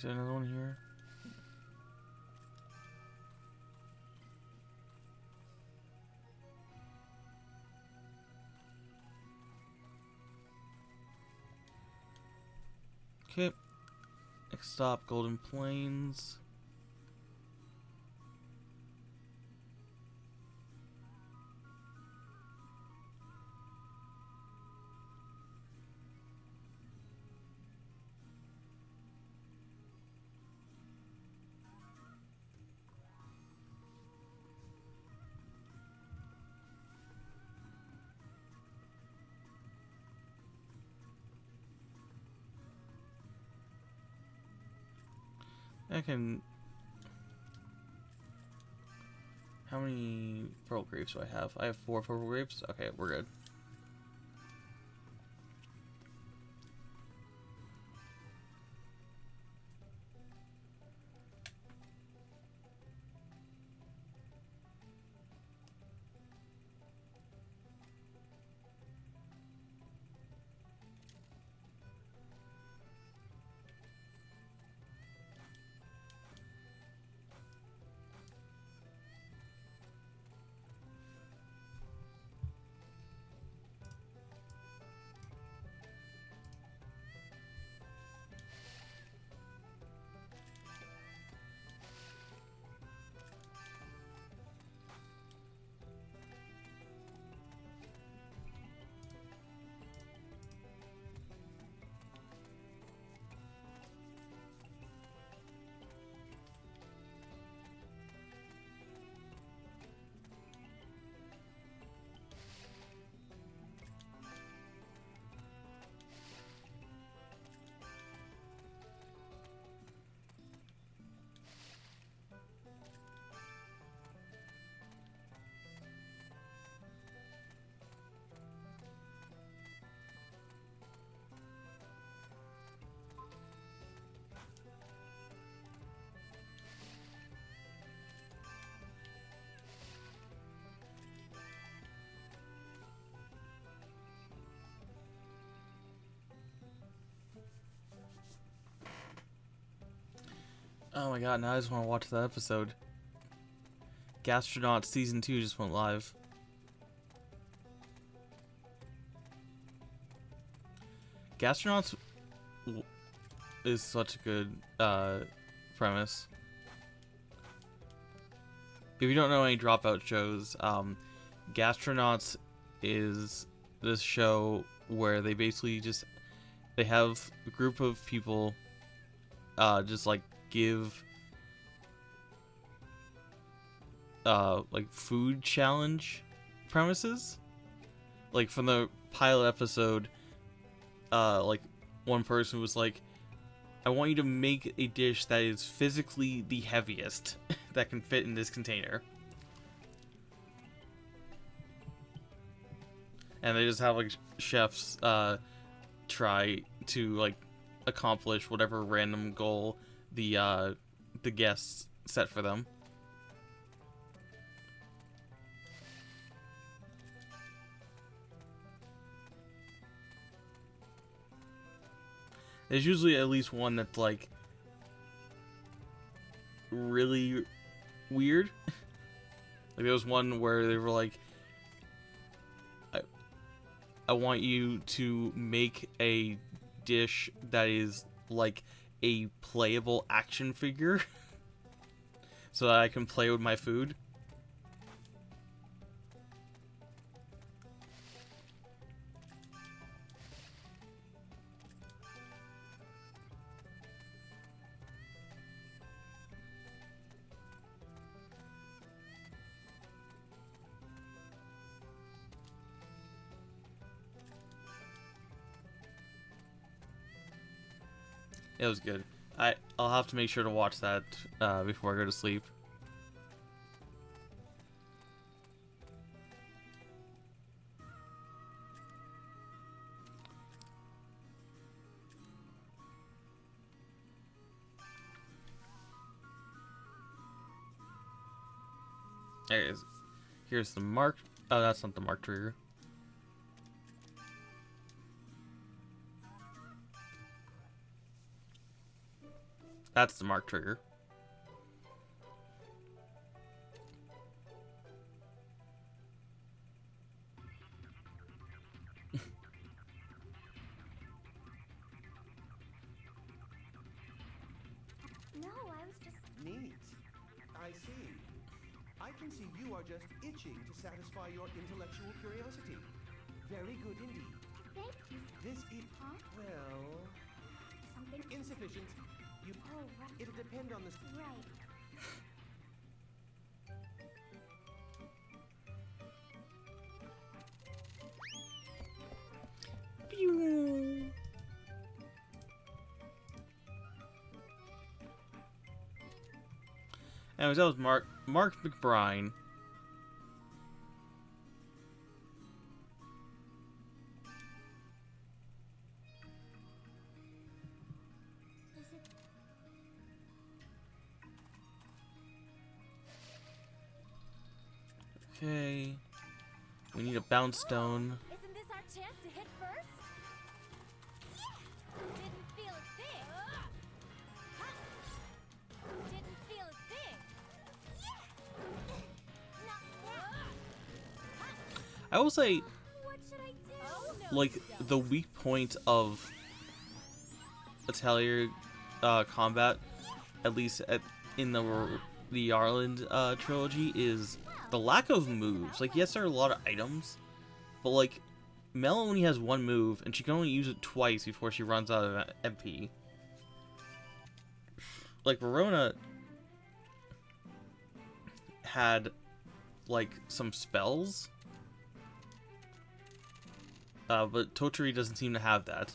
Is there another one here? Okay. Next stop, Golden Plains. I can... How many pearl grapes do I have? I have 4 purple grapes? Okay, we're good. Oh my god, now I just want to watch that episode. Gastronaut Season 2 just went live. Gastronauts is such a good premise. If you don't know any Dropout shows, Gastronauts is this show where they basically just... They have a group of people just like give like food challenge premises. Like from the pilot episode, like one person was like, I want you to make a dish that is physically the heaviest that can fit in this container. And they just have like chefs try to like accomplish whatever random goal the guests set for them. There's usually at least one that's like really weird. Like there was one where they were like, I want you to make a dish that is like a playable action figure so that I can play with my food. It was good. I'll have to make sure to watch that before I go to sleep. There it is. Here's the mark. Oh, that's not the mark trigger. That's the mark trigger. No, I was just... Neat. I see. I can see you are just itching to satisfy your intellectual curiosity. Very good indeed. Thank you. This is... Huh? well... Something... insufficient. You... Oh, right. it'll depend on the... Right. Pew. Anyways, that was Mark McBride. Is it... Okay. We need a bounce stone. Isn't this our chance to hit first? Yeah! Didn't feel a thing. Ha! Didn't feel a thing. Yeah! Not that. I will say, What should I do? Oh, no, like, you don't. the weak point of Atelier combat, at least in the Arland trilogy, is the lack of moves. Like, yes, there are a lot of items, but like, Mel only has one move, and she can only use it twice before she runs out of MP. Like, Verona had like some spells, but Totori doesn't seem to have that.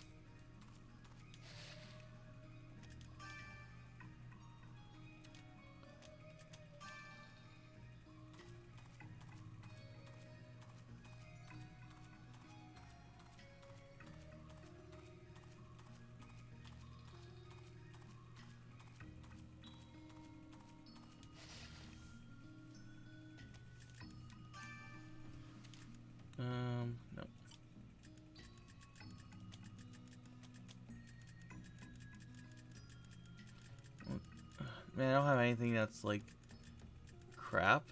No. Man, I don't have anything that's like crap.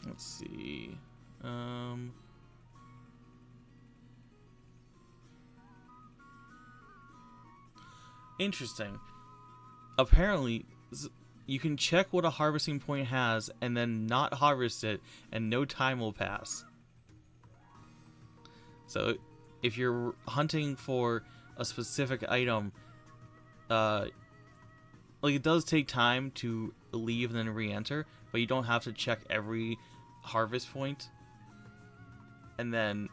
Let's see. Interesting. Apparently, you can check what a harvesting point has and then not harvest it, and no time will pass. So, if you're hunting for a specific item, like, it does take time to leave and then re-enter, but you don't have to check every harvest point and then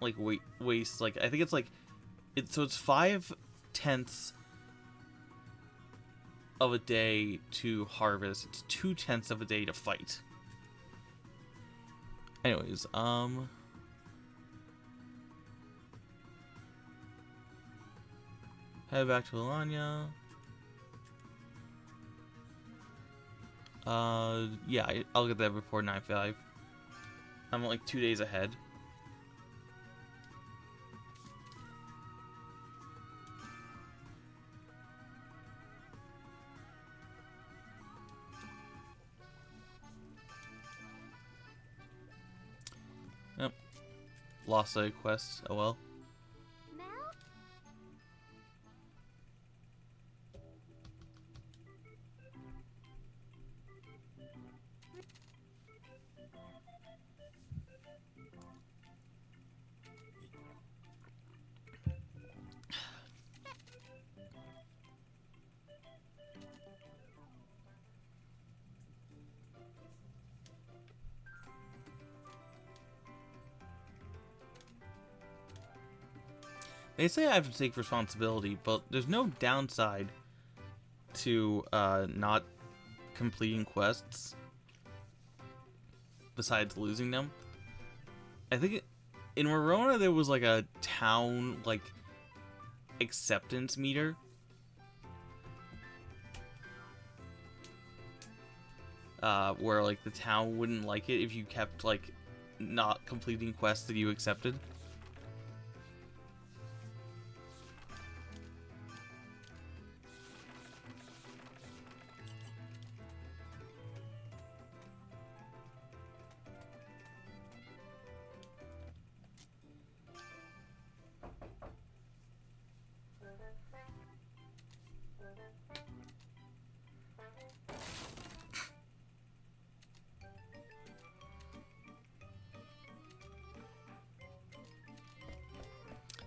like waste, like, I think it's like so it's 5/10 of a day to harvest. It's 2/10 of a day to fight. Anyways, head back to Alanya. Yeah, I'll get that before 9/5. I'm like 2 days ahead. Yep. Lost a quest. Oh well. Mel? They say I have to take responsibility, but there's no downside to not completing quests besides losing them. I think in Verona there was like a town like acceptance meter. Where like the town wouldn't like it if you kept like not completing quests that you accepted.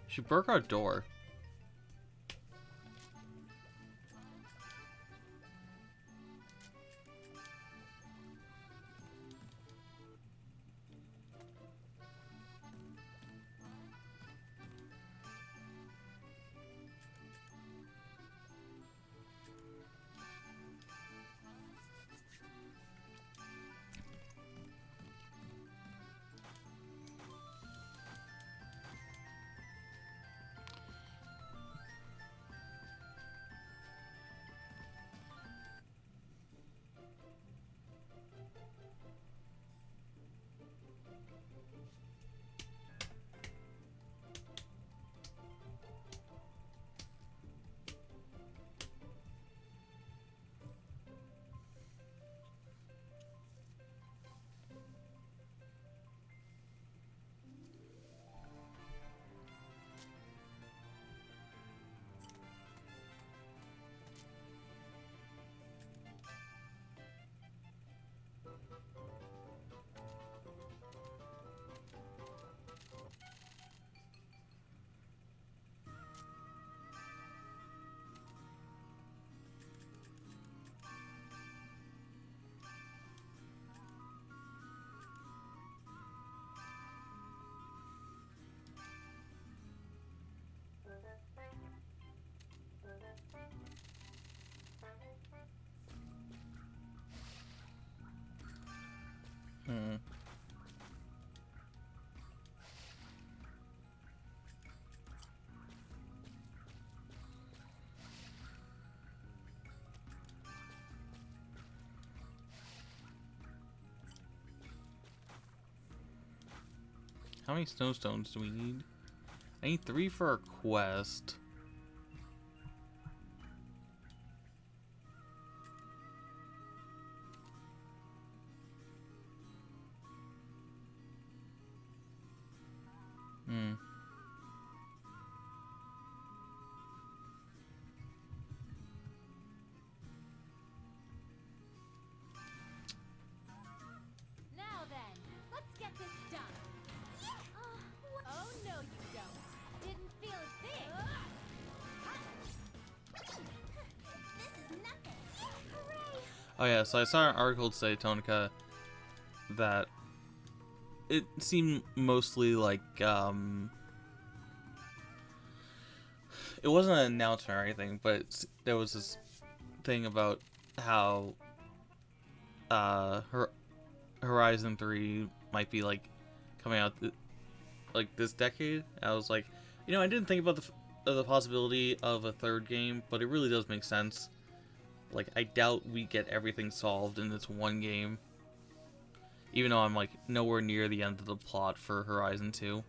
She broke our door. How many snowstones do we need? I need 3 for our quest. Now then, let's get this done. Oh no, you don't. Didn't feel a thing. This is nothing. Hooray! Oh yeah, so I saw an article today, Tonica, that it seemed mostly like, it wasn't an announcement or anything, but there was this thing about how, Horizon 3 might be, like, coming out, like, this decade. I was like, you know, I didn't think about the possibility of a third game, but it really does make sense. Like, I doubt we get everything solved in this one game. Even though I'm, like, nowhere near the end of the plot for Horizon 2.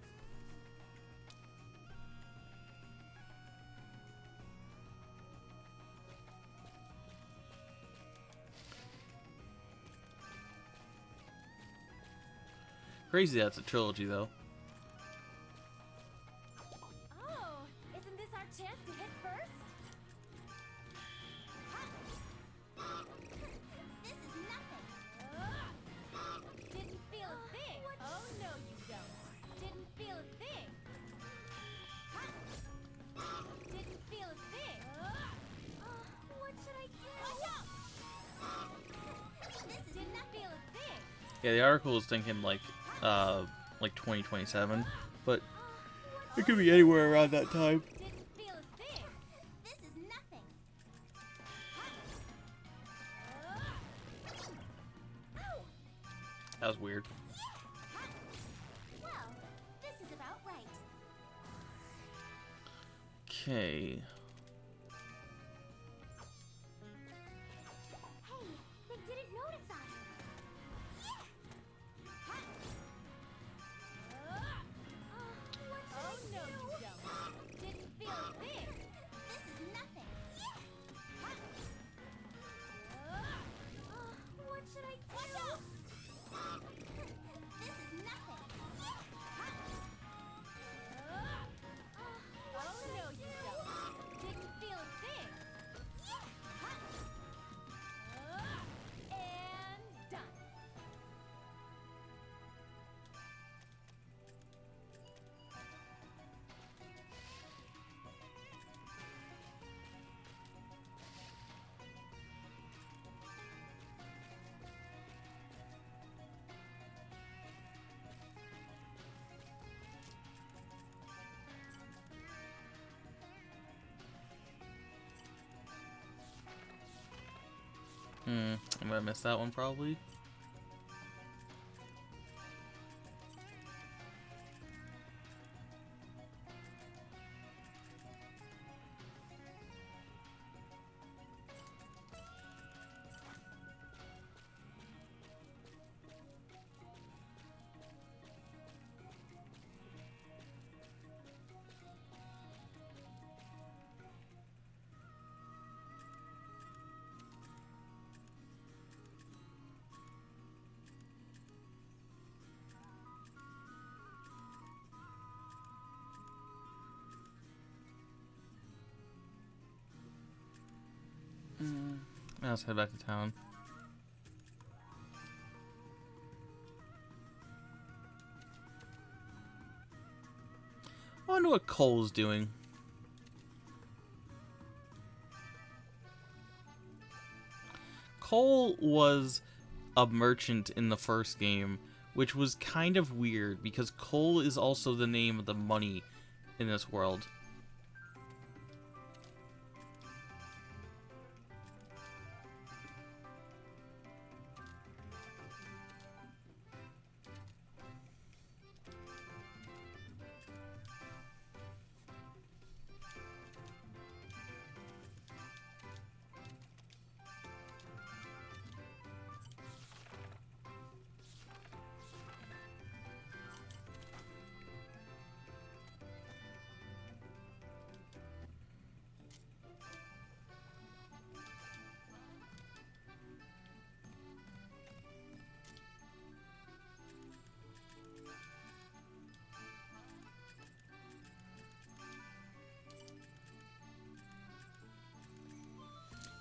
Crazy that's a trilogy, though. Oh, isn't this our chance to hit first? This is nothing. Didn't feel a thing. Oh no, you don't. Didn't feel a thing. Didn't feel a thing. What should I do? This didn't feel a thing. Yeah, the article was thinking, like 2027, but It could be anywhere around that time. Didn't feel a thing. This is nothing. Ow! That was weird. Well, this is about right. Okay. Hey, they didn't notice us. Oh no, you don't. Didn't feel a thing. This is nothing. What should I do? Watch out! This is nothing. Oh no, you don't. Didn't feel a thing. And done. I'm gonna miss that one probably. Now let's head back to town. I wonder what Cole's doing. Cole was a merchant in the first game, which was kind of weird because Cole is also the name of the money in this world.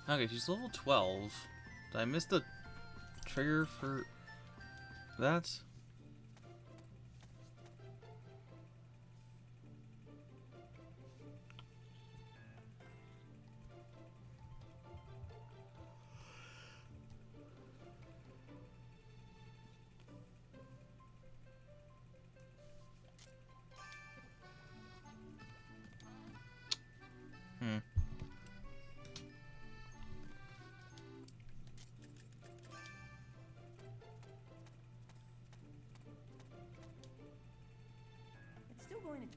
Okay, she's level 12. Did I miss the trigger for that? It's still going to.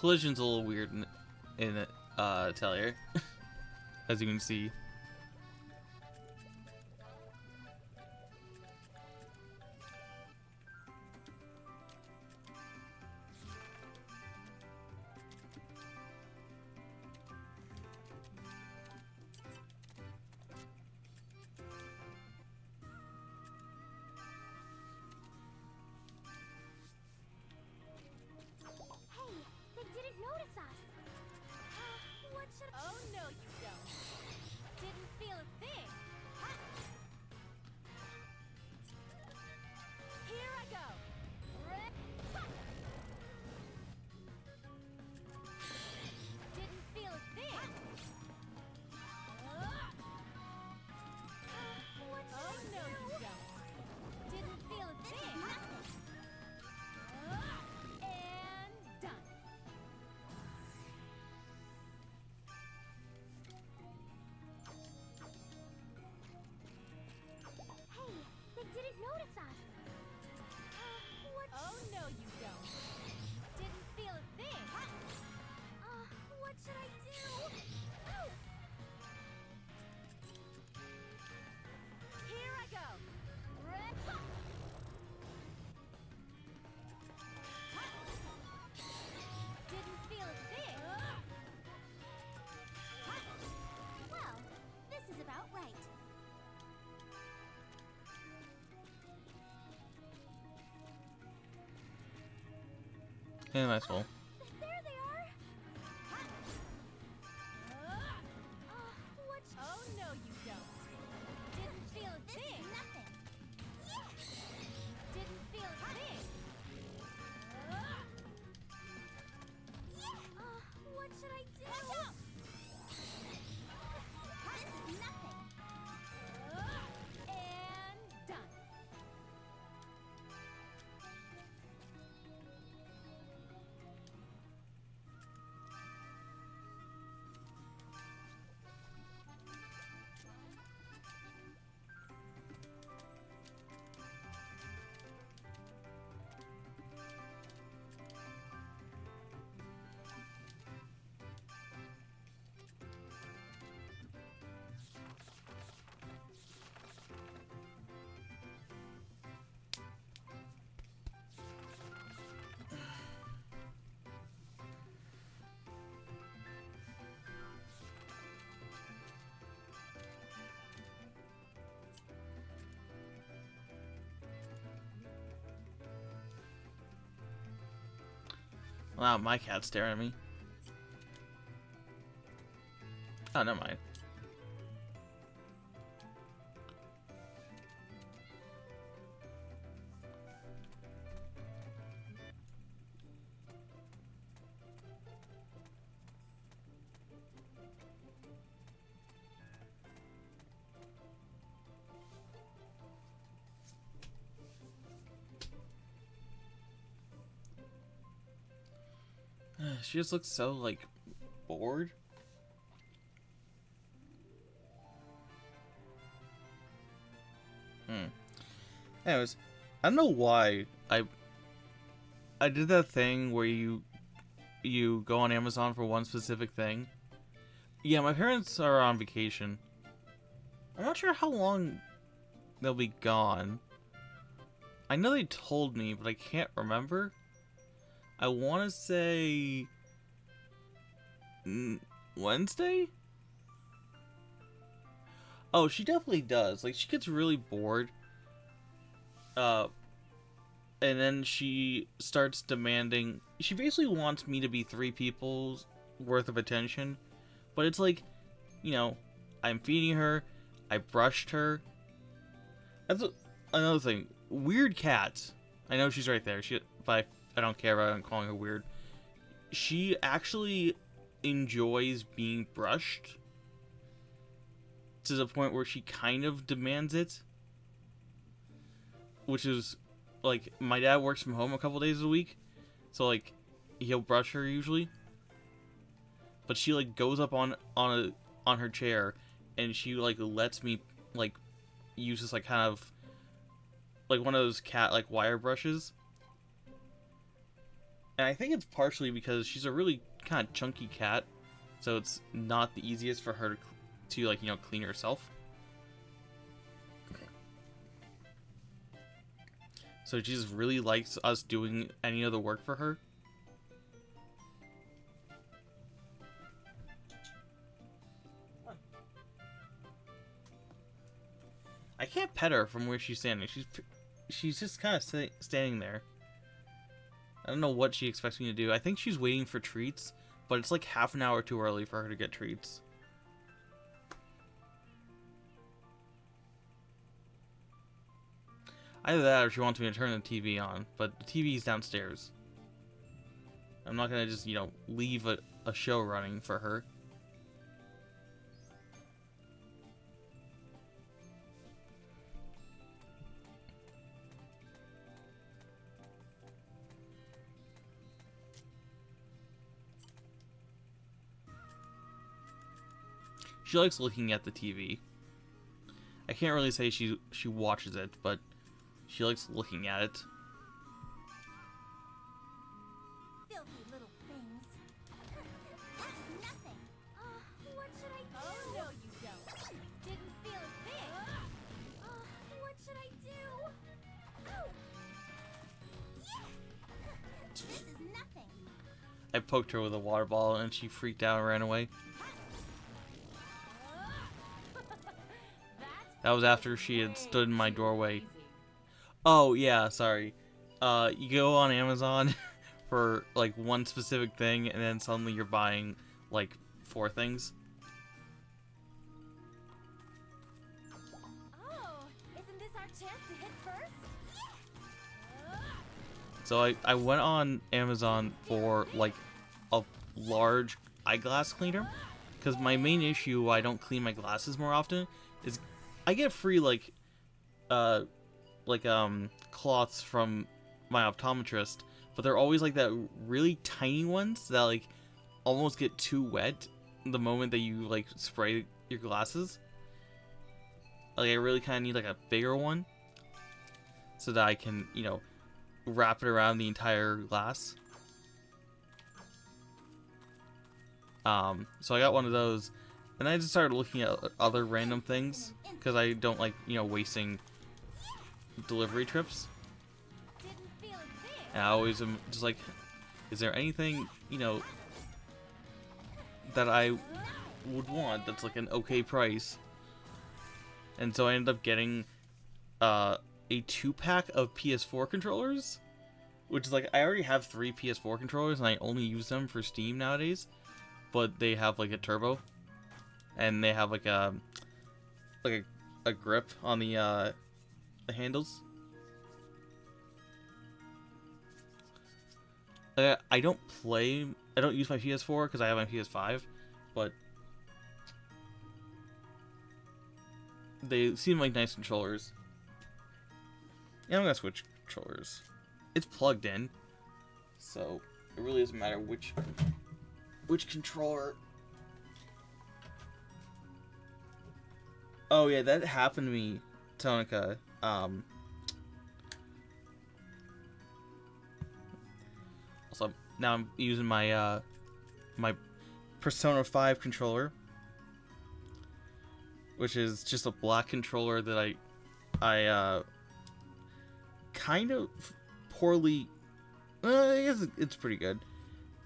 collision's a little weird in Atelier, as you can see. Hey, they didn't notice us. What should I... Oh, no, you don't. Didn't feel a thing. Ha! Here I go. Ha! Didn't feel a thing. What should I do? You don't. Didn't feel a thing. And done. Hey, they didn't notice us. Oh, no, you don't. Didn't feel a thing. What should I do? Oh. Here I go. Ha! Didn't feel a thing. Well, this is about right. Yeah, nice one. There they are. Oh, no, you don't. Didn't feel a thing. Nothing. Yeah. Didn't feel a thing. Yeah. What should I do? Watch out. This is nothing. And done. Wow, my cat's staring at me. Oh, never mind. She just looks so, like, bored. Anyways, I don't know why I did that thing where you go on Amazon for one specific thing. Yeah, my parents are on vacation. I'm not sure how long they'll be gone. I know they told me, but I can't remember. I want to say Wednesday? Oh, she definitely does. Like, she gets really bored. And then she starts demanding... She basically wants me to be 3 people's worth of attention. But it's like, you know, I'm feeding her. I brushed her. That's another thing. Weird cats. I know she's right there. But I don't care about it. I'm calling her weird. She actually enjoys being brushed. To the point where she kind of demands it. Which is, like, my dad works from home a couple days a week. So, like, he'll brush her usually. But she, like, goes up on her chair. And she, like, lets me, like, use this, like, kind of, like, one of those cat, like, wire brushes. And I think it's partially because she's a really kind of chunky cat, so it's not the easiest for her to like, you know, clean herself. So she just really likes us doing any of the work for her. I can't pet her from where she's standing. She's just kind of standing there. I don't know what she expects me to do. I think she's waiting for treats, but it's like half an hour too early for her to get treats. Either that or she wants me to turn the TV on, but the TV's downstairs. I'm not gonna just, you know, leave a show running for her. She likes looking at the TV. I can't really say she watches it, but she likes looking at it. Filthy little things. That's nothing. What should I do? Oh, no, you don't. Didn't feel it big. What should I do? Oh. Yeah. This is nothing. I poked her with a water ball and she freaked out and ran away. That was after she had stood in my doorway. Oh, yeah, sorry. You go on Amazon for, like, one specific thing, and then suddenly you're buying, like, 4 things. Oh, isn't this our chance to hit first? So I went on Amazon for, like, a large eyeglass cleaner. Because my main issue why I don't clean my glasses more often is I get free, cloths from my optometrist, but they're always like that really tiny ones that like almost get too wet the moment that you like spray your glasses. Like I really kind of need like a bigger one so that I can, you know, wrap it around the entire glass. So I got one of those, and I just started looking at other random things because I don't like, you know, wasting delivery trips. And I always am just like, is there anything, you know, that I would want that's like an okay price? And so I ended up getting a 2-pack of PS4 controllers, which is like, I already have 3 PS4 controllers and I only use them for Steam nowadays, but they have like a turbo and they have like a grip on the handles. I don't use my PS4 because I have my PS5, but they seem like nice controllers. Yeah, I'm gonna switch controllers. It's plugged in, so it really doesn't matter which controller. Oh yeah, that happened to me, Tonica. Also, now I'm using my my Persona 5 controller, which is just a black controller that I kind of poorly. I guess it's pretty good.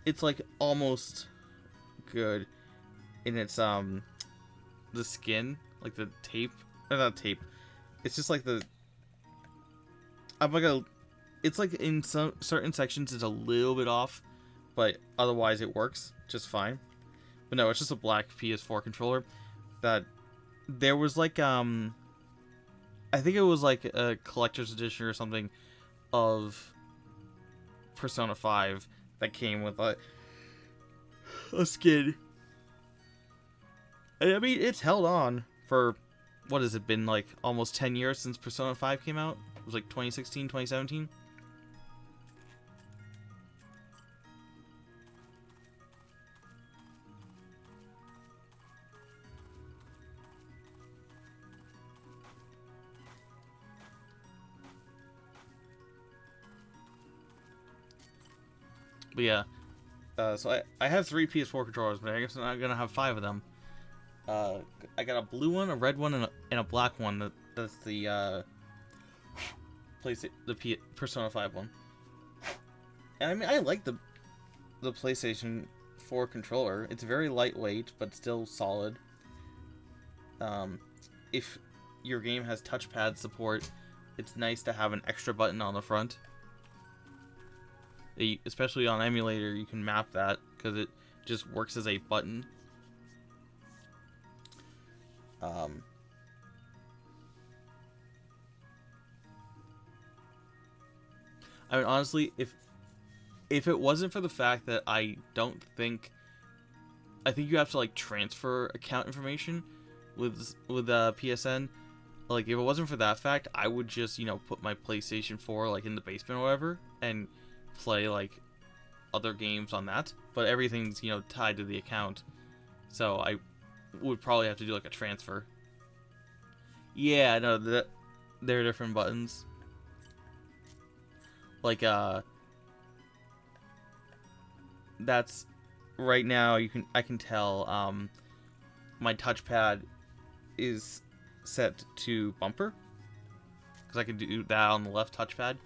It's like almost good in its the skin, like the tape, or not tape. It's just like it's like in some certain sections it's a little bit off, but otherwise it works just fine. But no, it's just a black PS4 controller that there was like I think it was like a collector's edition or something of Persona 5 that came with a skin. And I mean, it's held on for, what has it been, like almost 10 years since Persona 5 came out? It was like 2016, 2017? But yeah, so I have 3 PS4 controllers, but I guess I'm not gonna have 5 of them. I got a blue one, a red one, and a black one. That's the Persona 5 one. And I mean, I like the PlayStation 4 controller. It's very lightweight, but still solid. If your game has touchpad support, it's nice to have an extra button on the front. Especially on emulator, you can map that because it just works as a button. I mean, honestly, if it wasn't for the fact that I think you have to like transfer account information with PSN. Like, if it wasn't for that fact, I would just, put my PlayStation 4 like in the basement or whatever and play like other games on that. But everything's, tied to the account. So I would probably have to do like a transfer. Yeah, I know that there are different buttons. Like that's right now I can tell my touchpad is set to bumper because I can do that on the left touchpad.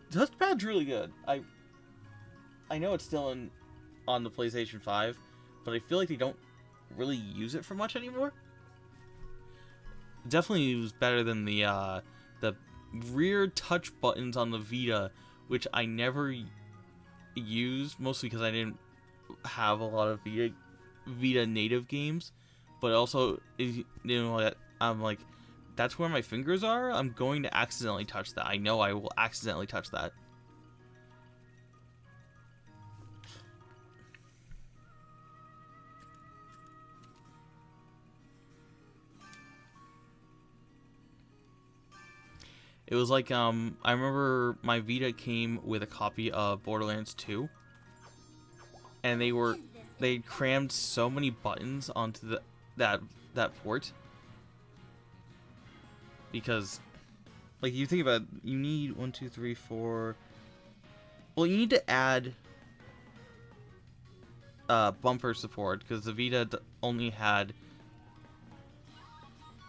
The touchpad's really good. I know it's still on the PlayStation 5, but I feel like they don't really use it for much anymore. Definitely was better than the rear touch buttons on the Vita, which I never used, mostly because I didn't have a lot of Vita native games. But also, I'm like, that's where my fingers are. I'm going to accidentally touch that. I know I will accidentally touch that. It was like, I remember my Vita came with a copy of Borderlands 2. And they crammed so many buttons onto that port. Because, like, you think about it, you need 1, 2, 3, 4. Well, you need to add bumper support because the Vita only had.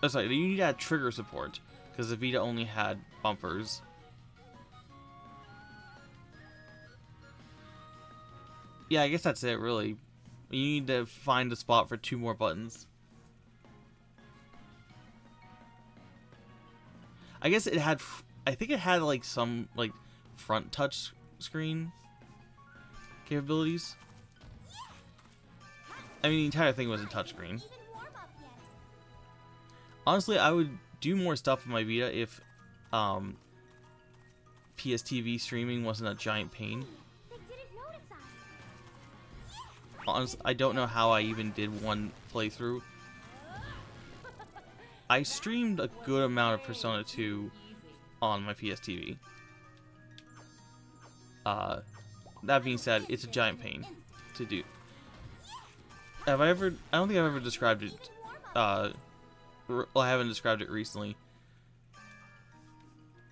Oh, sorry, you need to add trigger support because the Vita only had bumpers. Yeah, I guess that's it, really. You need to find a spot for 2 more buttons. I guess it had. I think it had like some like front touch screen capabilities. I mean, the entire thing was a touchscreen. Honestly, I would do more stuff with my Vita if PSTV streaming wasn't a giant pain. Honestly, I don't know how I even did one playthrough. I streamed a good amount of Persona 2 on my PSTV. That being said, it's a giant pain to do. I don't think I've ever described it. Well, I haven't described it recently.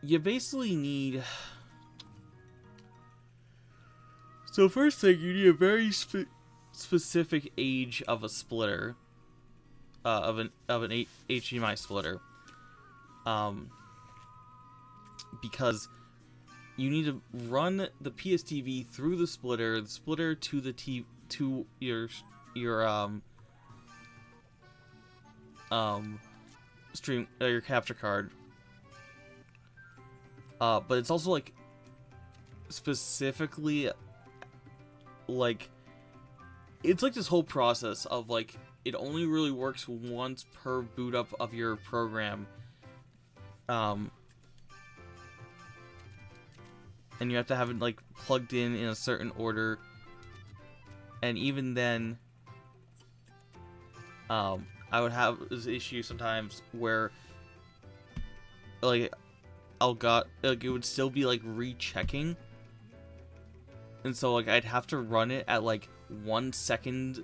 You basically need. So first thing, you need a very specific age of a splitter. Of an HDMI splitter, because you need to run the PSTV through the splitter to the to your stream your capture card. But it's also like specifically like it's like this whole process of like. It only really works once per boot up of your program. And you have to have it like plugged in a certain order. And even then, I would have this issue sometimes where like it would still be like rechecking. And so like I'd have to run it at like 1 second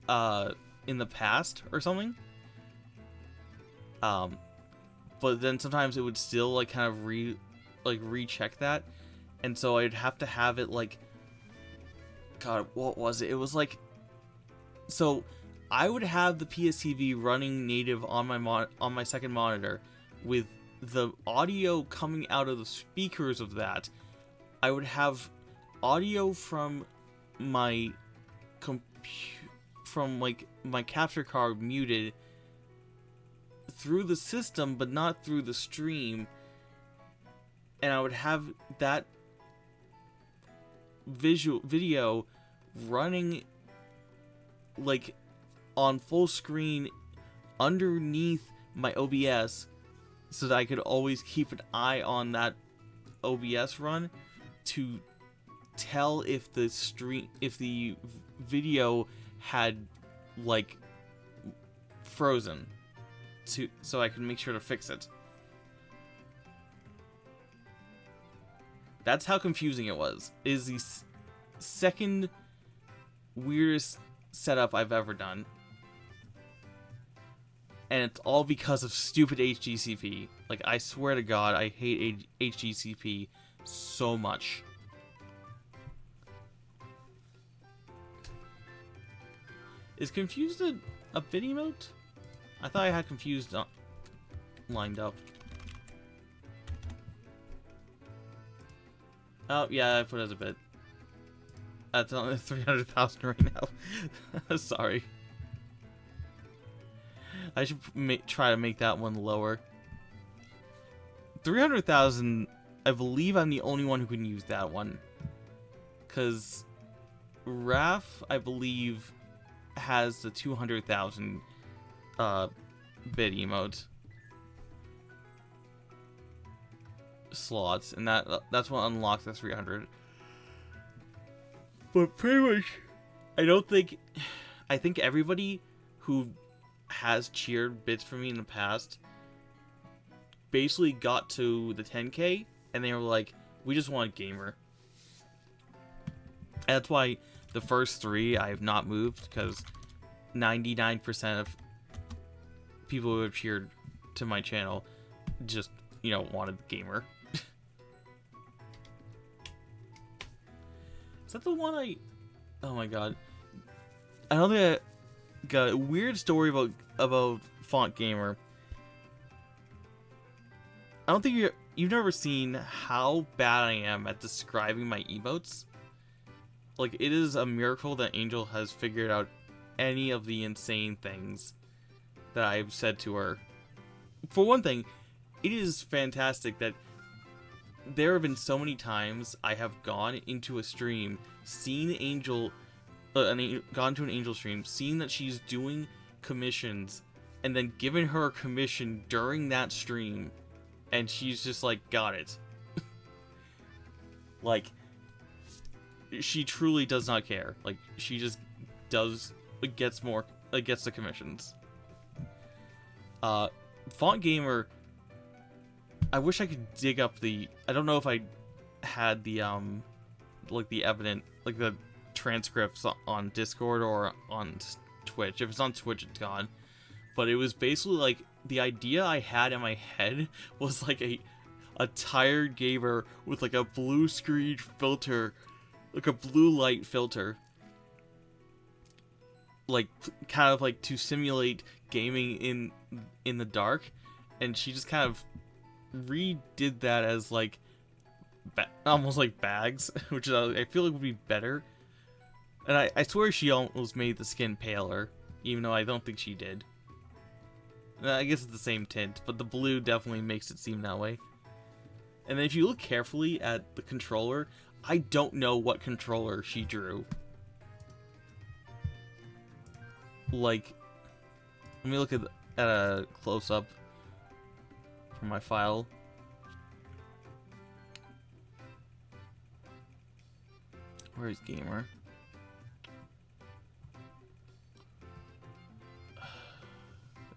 in the past or something. But then sometimes it would still like kind of recheck that, And so I'd have to have it like, God, what was it? It was like, so I would have the PSTV running native on my second monitor with the audio coming out of the speakers of that. I would have audio from my my capture card muted through the system but not through the stream, and I would have that video running like on full screen underneath my OBS, so that I could always keep an eye on that OBS run to tell if the video had like frozen, so I can make sure to fix it. That's how confusing it was. It is the second weirdest setup I've ever done. And it's all because of stupid HDCP. Like, I swear to God, I hate HDCP so much. Is confused a bit emote? I thought I had confused lined up. Oh, yeah, I put it as a bit. That's only 300,000 right now. Sorry. I should try to make that one lower. 300,000, I believe I'm the only one who can use that one. Because Raph, I believe, has the 200,000 bit emote slots, and that's what unlocks the 300. But pretty much, I think everybody who has cheered bits for me in the past basically got to the 10K and they were like, we just want a gamer. And that's why the first 3 I have not moved, because 99% of people who have cheered to my channel just, wanted the gamer. Is that the one oh my god. I don't think I got a weird story about Font Gamer. I don't think you've never seen how bad I am at describing my emotes. Like, it is a miracle that Angel has figured out any of the insane things that I've said to her. For one thing, it is fantastic that there have been so many times I have gone into a stream, seen Angel, gone to an Angel stream, seen that she's doing commissions, and then given her a commission during that stream, and she's just like, got it. Like, she truly does not care. Like, she just gets the commissions. Font Gamer, I wish I could dig up I don't know if I had the the transcripts on Discord or on Twitch. If it's on Twitch, it's gone. But it was basically like, the idea I had in my head was like a tired gamer with like a blue screen filter, like a blue light filter, like kind of like to simulate gaming in the dark, and she just kind of redid that as like almost like bags, which I feel like would be better. And I swear she almost made the skin paler, even though I don't think she did. I guess it's the same tint, but the blue definitely makes it seem that way. And then if you look carefully at the controller, I don't know what controller she drew. Like, let me look at a close-up from my file. Where is Gamer?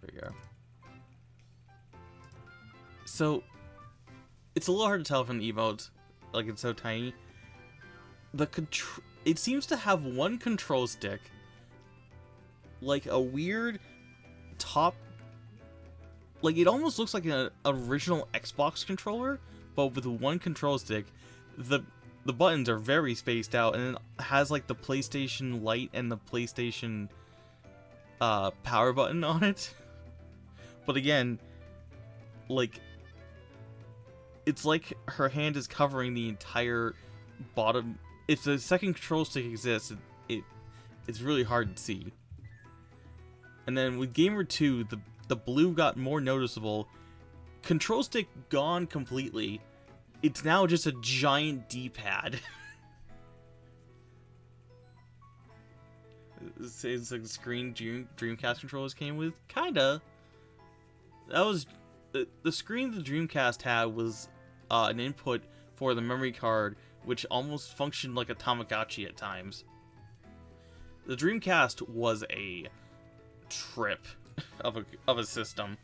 There we go. So, it's a little hard to tell from the emote, like it's so tiny. It seems to have one control stick, like a weird top, like it almost looks like an original Xbox controller, but with one control stick. the buttons are very spaced out, and it has like the PlayStation Lite and the PlayStation power button on it. But again, like, it's like her hand is covering the entire bottom. If the second control stick exists, it's really hard to see. And then with Gamer 2, the blue got more noticeable. Control stick gone completely. It's now just a giant D-pad. It's like the screen Dreamcast controllers came with. Kinda. That was the screen the Dreamcast had was an input for the memory card, which almost functioned like a Tamagotchi at times. The Dreamcast was a trip of a system.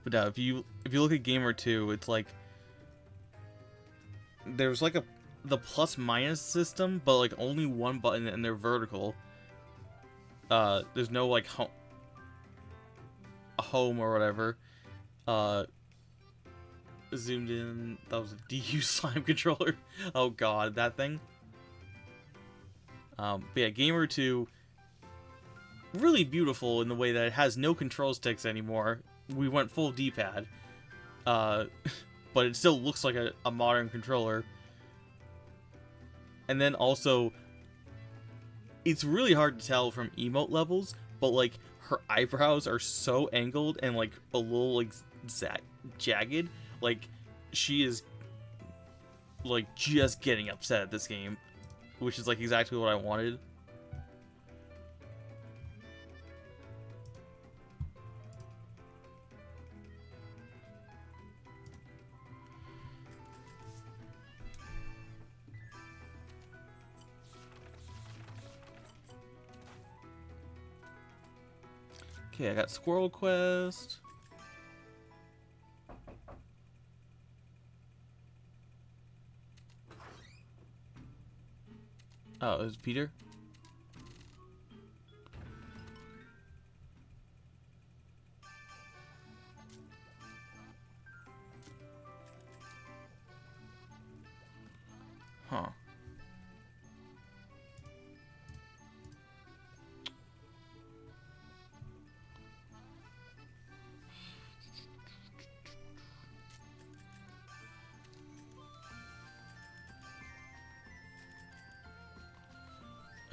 But if you look at Gamer 2, it's like there's like the plus minus system, but like only one button and they're vertical. There's no like home or whatever. Zoomed in. That was a DU slime controller. Oh god, that thing. But yeah, Gamer 2, really beautiful in the way that it has no control sticks anymore. We went full D-pad. But it still looks like a modern controller. And then also, it's really hard to tell from emote levels, but like her eyebrows are so angled and like a little like jagged. Like she is like just getting upset at this game, which is like exactly what I wanted. Okay, I got Squirrel Quest. Oh, it was Peter? Huh.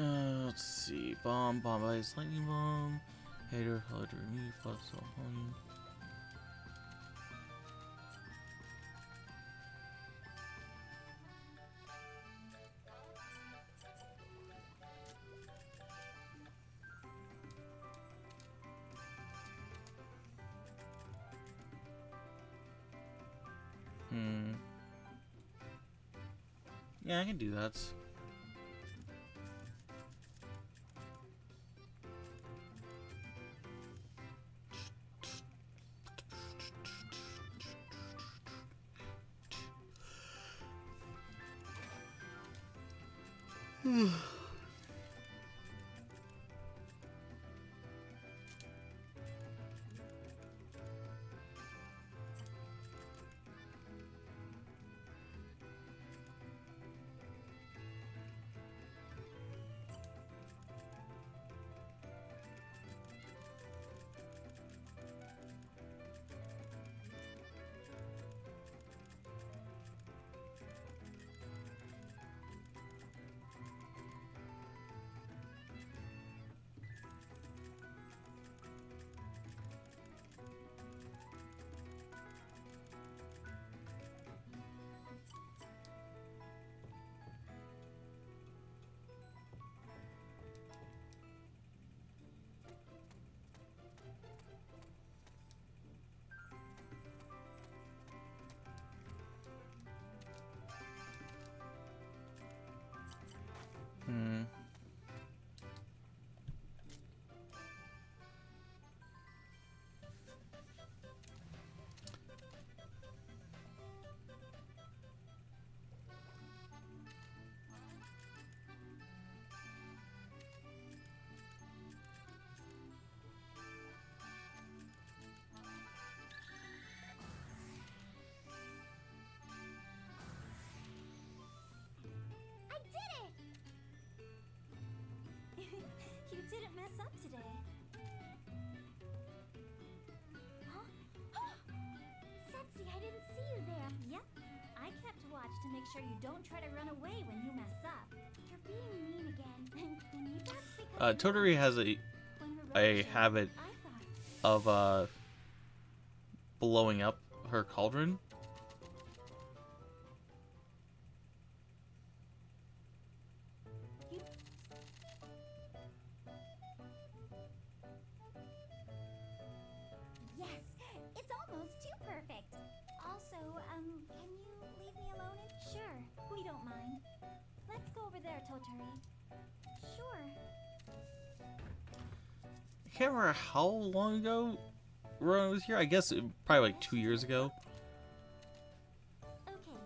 Let's see. Bomb ice, lightning bomb. Hater, hard to remove, plus home. Yeah, I can do that. You didn't mess up today. Huh? Setsi, I didn't see you there. Yep. I kept watch to make sure you don't try to run away when you mess up. You're being mean again. Maybe that's because Totori has a habit of blowing up her cauldron. Yes, it's almost too perfect. Also, can you leave me alone? Sure, we don't mind. Let's go over there, Totori. Sure. I can't remember how long ago Rowan was here. I guess probably like 2 years ago. Okay.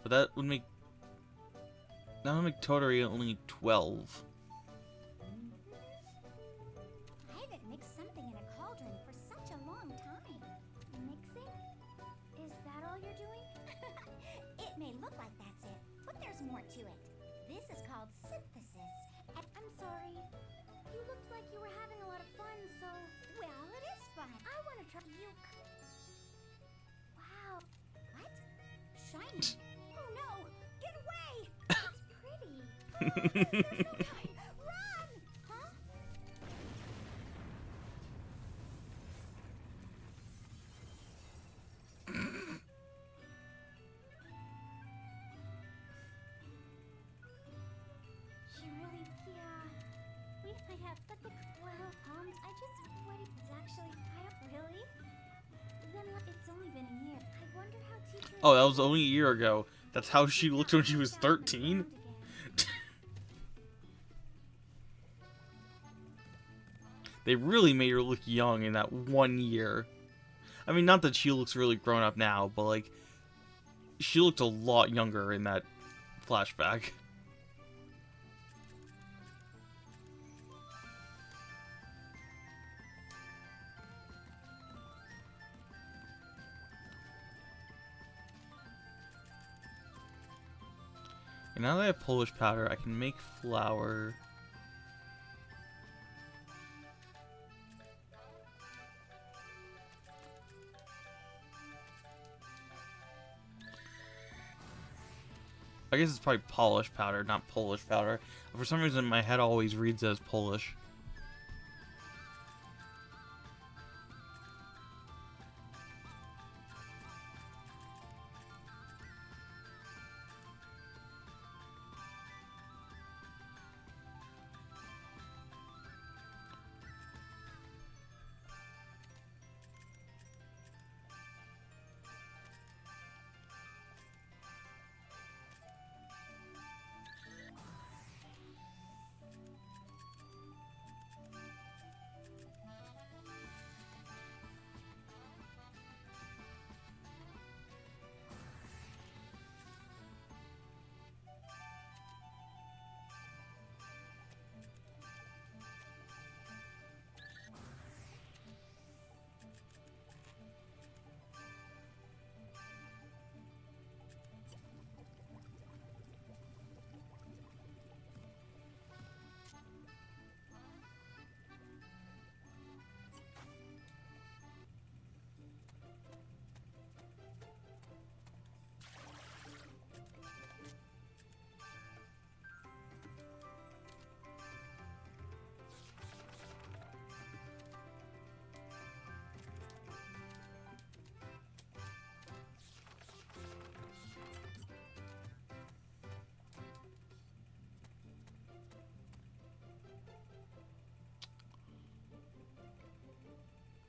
But that would make Totori only 12. I haven't mixed something in a cauldron for such a long time. Mixing? Is that all you're doing? It may look like that's it, but there's more to it. This is called synthesis. And I'm sorry. You looked like you were having a lot of fun, so... Well, it is fun. I want to try... You... Wow. What? Shiny. Oh no! Get away! It's pretty. There's no time. Run! Huh? She really, I have, but I just, what, it's actually, really? Then it's only been a year. I wonder how teachers... Oh, that was only a year ago. That's how she looked when she was 13? They really made her look young in that 1 year. I mean, not that she looks really grown up now, but like, she looked a lot younger in that flashback. And now that I have Polish powder, I can make flour. I guess it's probably Polish powder, not Polish powder. For some reason, my head always reads as Polish.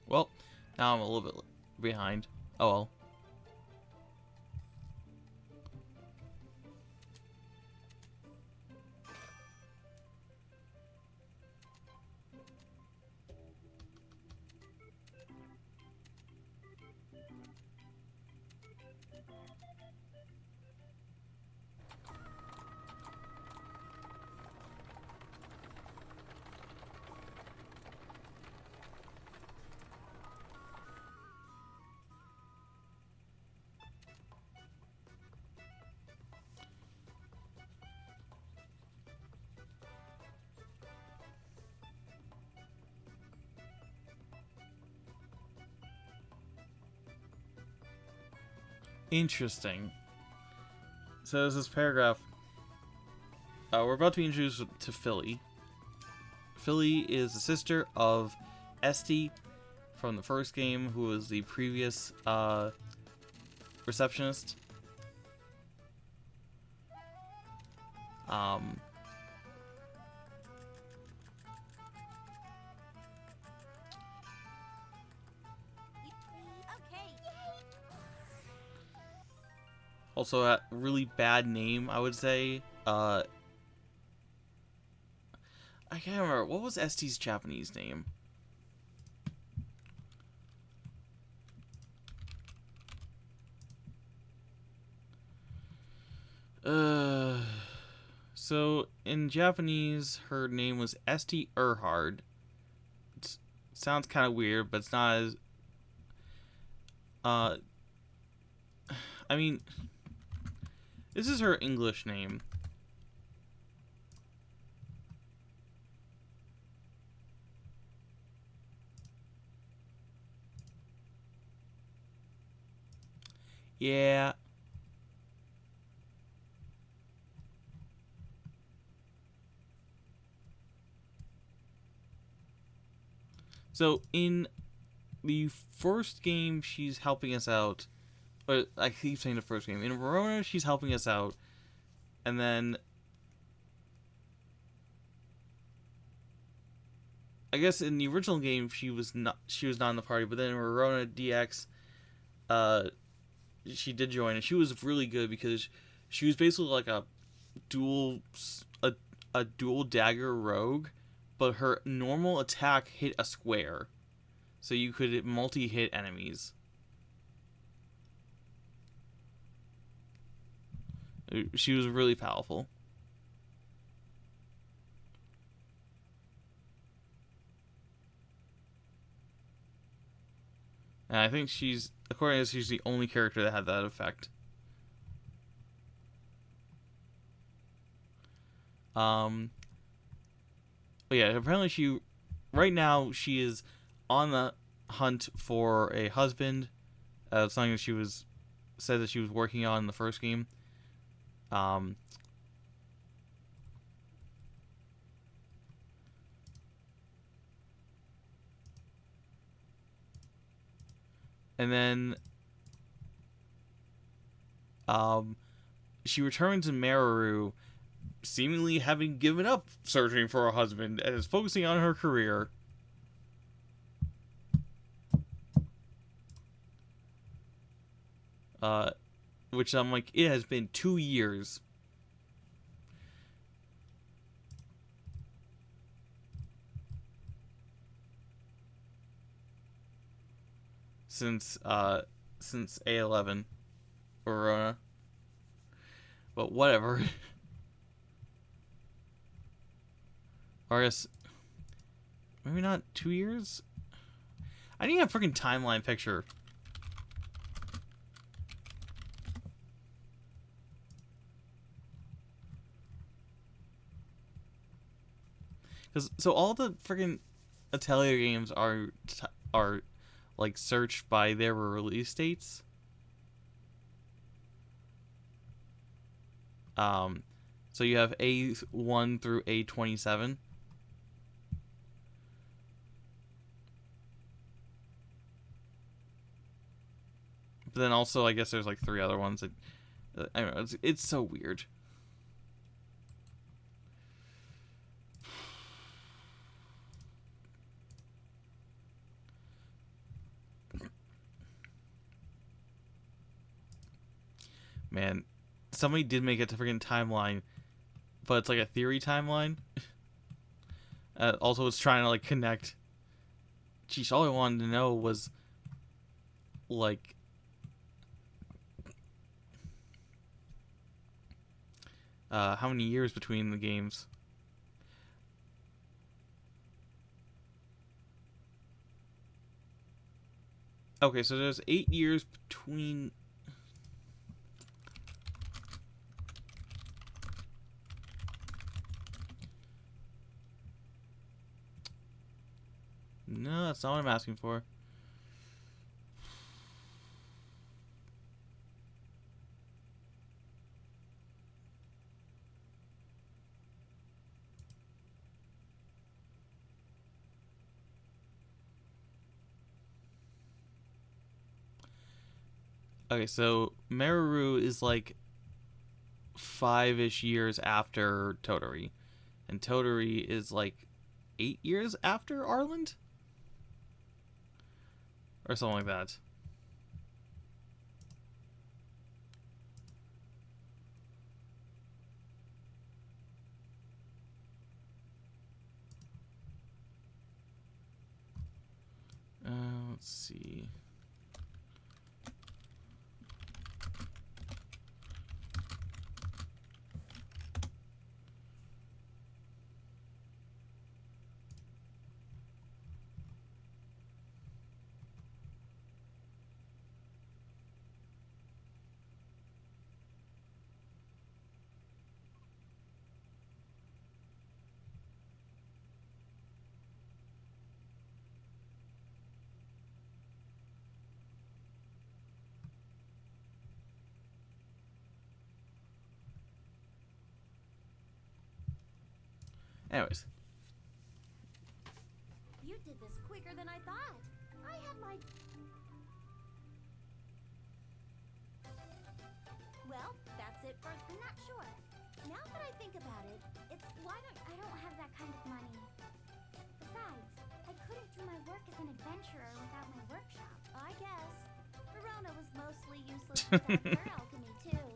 Well, now I'm a little bit behind. Oh well. Interesting. So there's this paragraph. We're about to be introduced to Philly. Philly is the sister of Esty from the first game, who was the previous receptionist. Okay. Also, a really bad name, I would say. I can't remember. What was Esty's Japanese name? So in Japanese, her name was Esty Erhard. It sounds kind of weird, but it's not as. I mean, this is her English name. Yeah. So in the first game, she's helping us out. But I keep saying the first game. In Verona, she's helping us out. And then I guess in the original game she was not in the party, but then in Verona DX she did join, and she was really good because she was basically like a dual a dual dagger rogue, but her normal attack hit a square. So you could multi-hit enemies. She was really powerful. And I think according to this, she's the only character that had that effect. But yeah, apparently right now she is on the hunt for a husband. Something that said that she was working on in the first game. And then she returns to Maru, seemingly having given up searching for a husband and is focusing on her career. Which I'm like, it has been 2 years. Since A11 Verona. But whatever. Or I guess maybe not 2 years? I need a freaking timeline picture. So all the freaking Atelier games are like searched by their release dates. So you have A1 through A27. But then also, I guess there's like 3 other ones that I don't know. It's so weird. Man, somebody did make it to freaking timeline, but it's like a theory timeline. Also, it's trying to like connect. Geez, all I wanted to know was like how many years between the games. Okay, so there's 8 years between. No, that's not what I'm asking for. Okay, so Meru is like 5-ish years after Totori, and Totori is like 8 years after Arland, or something like that. Let's see. Anyways, You did this quicker than I thought. I had my... Well, that's it for... I'm not sure. Now that I think about it, it's... Why don't... I don't have that kind of money. Besides, I couldn't do my work as an adventurer without my workshop. I guess. Verona was mostly useless without her alchemy, too.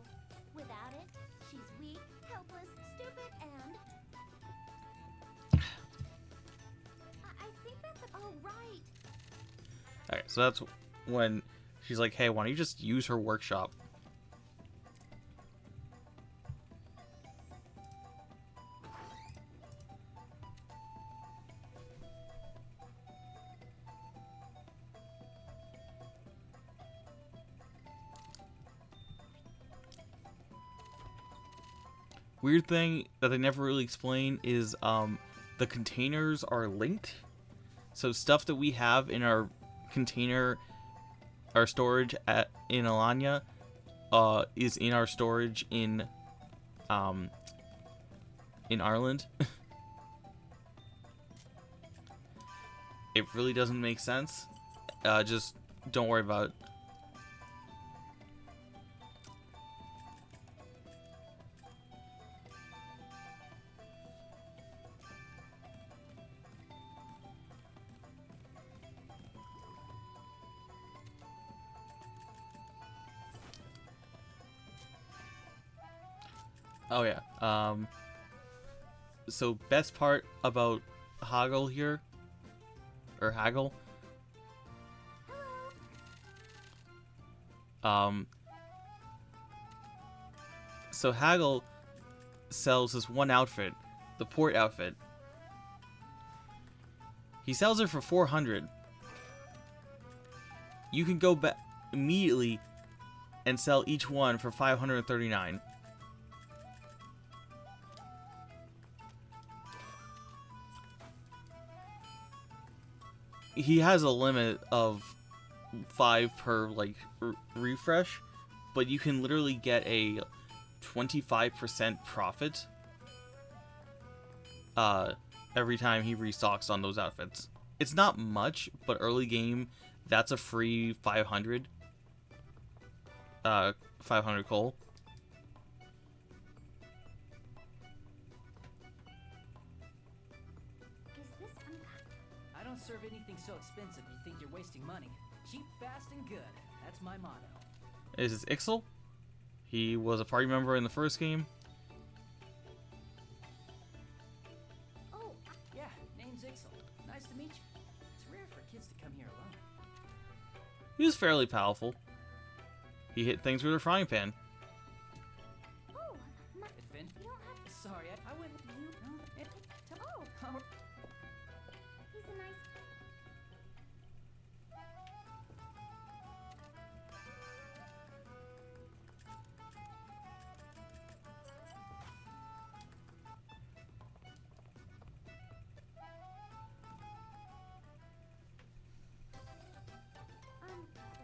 Without it, she's weak, helpless, stupid, and... I think that's... Oh, right. alright, so that's when she's like, hey, why don't you just use her workshop? Weird thing that they never really explain is the containers are linked. So stuff that we have in our container, our storage in Alanya, is in our storage in Arland. It really doesn't make sense. Just don't worry about it. Oh yeah. So best part about Haggle here, or Haggle. So Haggle sells this one outfit, the port outfit. He sells it for 400. You can go back immediately and sell each one for 539. He has a limit of 5 per like refresh, but you can literally get a 25% profit every time he restocks on those outfits. It's not much, but early game, that's a free 500 coal. Is this I don't serve anything so expensive you think you're wasting money. Cheap, fast, and good. That's my motto. This is Ixel. He was a party member in the first game. Oh, Yeah, name's Ixel. Nice to meet you. It's rare for kids to come here alone. He was fairly powerful. He hit things with a frying pan. oh, my... Finn? You don't have to... Sorry, I wouldn't... Oh, he's a nice...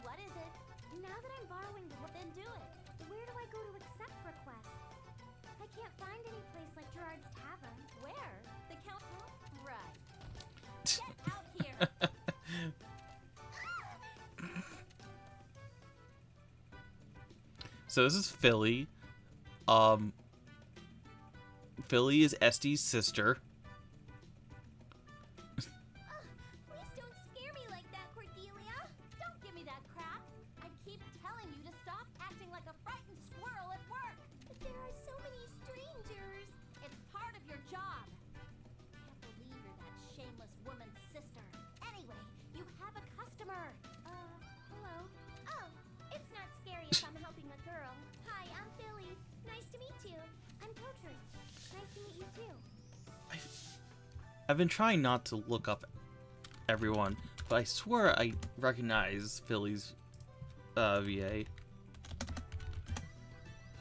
What is it? Now that I'm borrowing the... Then do it. So this is Philly. Philly is Estee's sister. Please don't scare me like that, Cordelia. Don't give me that crap. I keep telling you to stop acting like a frightened squirrel at work. But there are so many strangers. It's part of your job. Can't believe you're that shameless woman's sister. Anyway, you have a customer. Hello. Oh, it's not scary if I'm helping a girl. Hi, I'm Philly. Nice to meet you. I'm Totori. Nice to meet you too. I've been trying not to look up everyone, but I swear I recognize Philly's VA.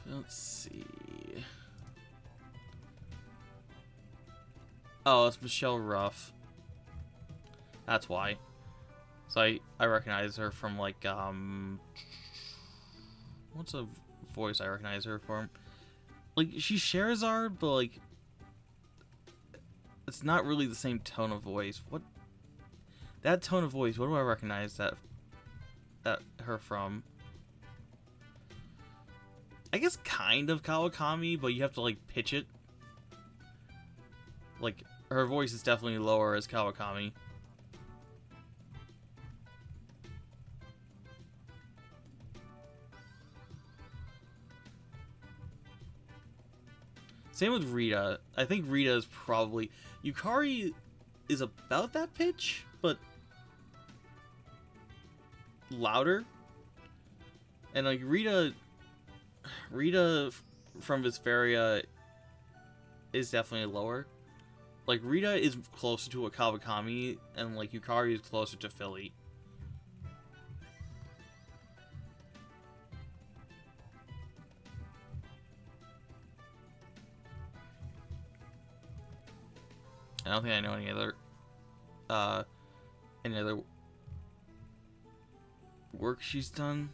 Let's see. Oh, it's Michelle Ruff. That's why. So I recognize her from like what's a voice I recognize her from? Like she's Sherazard, but like it's not really the same tone of voice. What that tone of voice? What do I recognize that her from? I guess kind of Kawakami, but you have to like pitch it. Like her voice is definitely lower as Kawakami. Same with Rita. I think Rita is probably... Yukari is about that pitch, but louder. And like Rita from Vesperia is definitely lower. Like Rita is closer to a Kawakami, and like Yukari is closer to Philly. I don't think I know any other work she's done.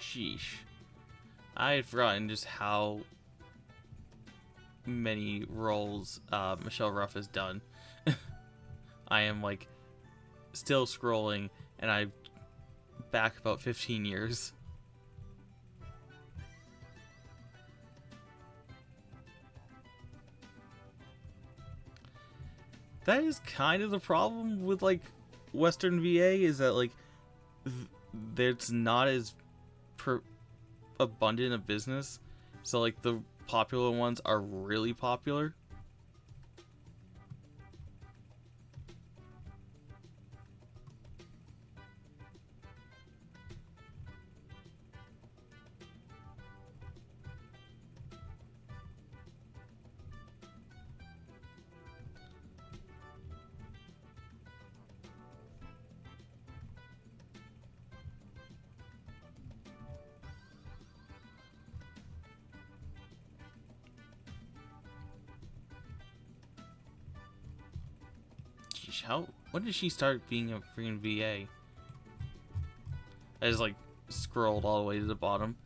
Sheesh. I had forgotten just how many roles Michelle Ruff has done. I am like still scrolling, and I'm back about 15 years. That is kind of the problem with like Western VA, is that like it's not as abundant a business, so like the popular ones are really popular. When did she start being a freaking VA? I just like scrolled all the way to the bottom.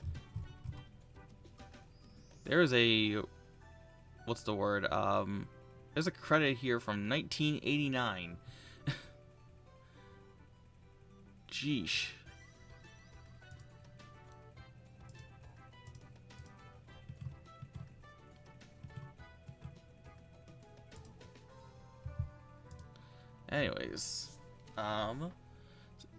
There is a... what's the word? There's a credit here from 1989. Jeesh. Anyways, yeah,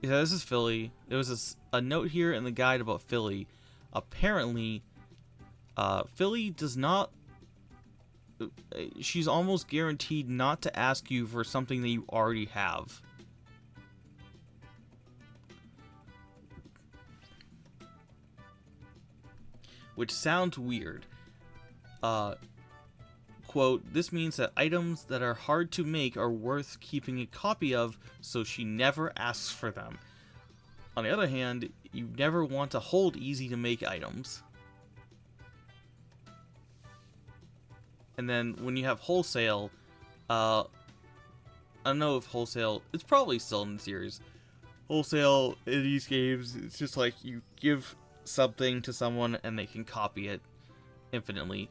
this is Philly. There was a note here in the guide about Philly. Apparently, Philly does not... she's almost guaranteed not to ask you for something that you already have. Which sounds weird. quote, "This means that items that are hard to make are worth keeping a copy of, so she never asks for them. On the other hand, you never want to hold easy to make items." And then when you have wholesale, I don't know if wholesale, it's probably still in the series. Wholesale in these games, it's just like you give something to someone and they can copy it infinitely.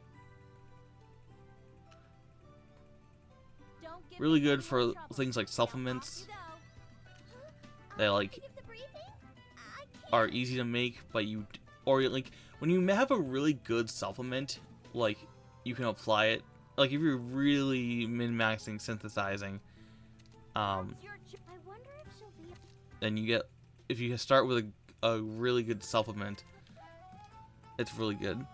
Don't give Really me good any for more trouble. things like Now supplements. off you go. They like Give the briefing? I can't. are easy to make, but like when you have a really good supplement, like you can apply it. Like if you're really min-maxing synthesizing, It's your I wonder if she'll be. then you get, if you start with a really good supplement, it's really good.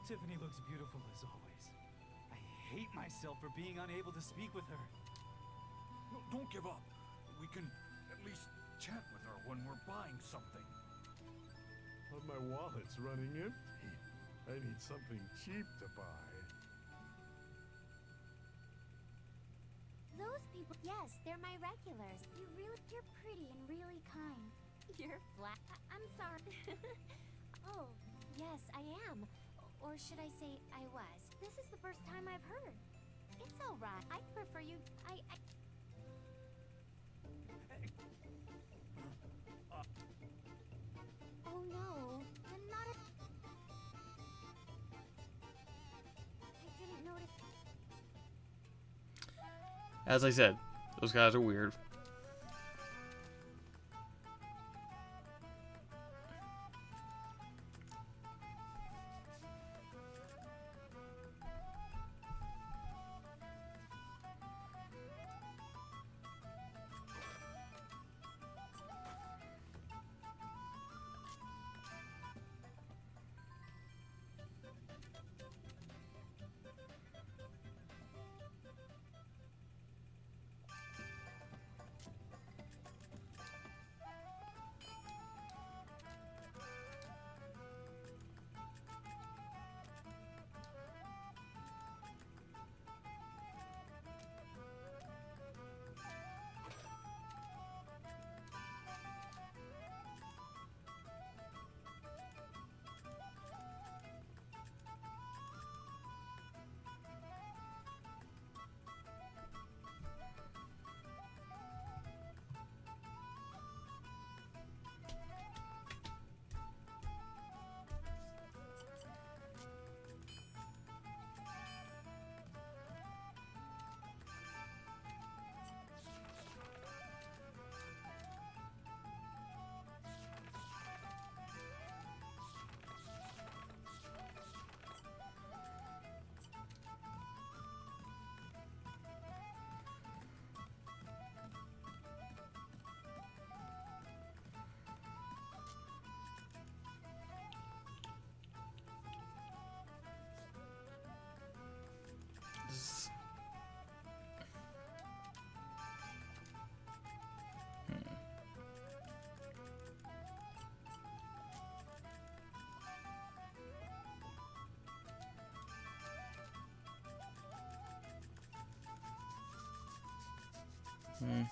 Tiffany looks beautiful as always. I hate myself for being unable to speak with her. No, don't give up. We can at least chat with her when we're buying something. But my wallet's running empty. I need something cheap to buy. Those people, yes, they're my regulars. You're pretty and really kind. You're flat. I'm sorry. Oh, yes, I am. Or should I say I was? This is the first time I've heard. It's all right. I prefer you. Oh no, I'm not a... I didn't notice. As I said, those guys are weird.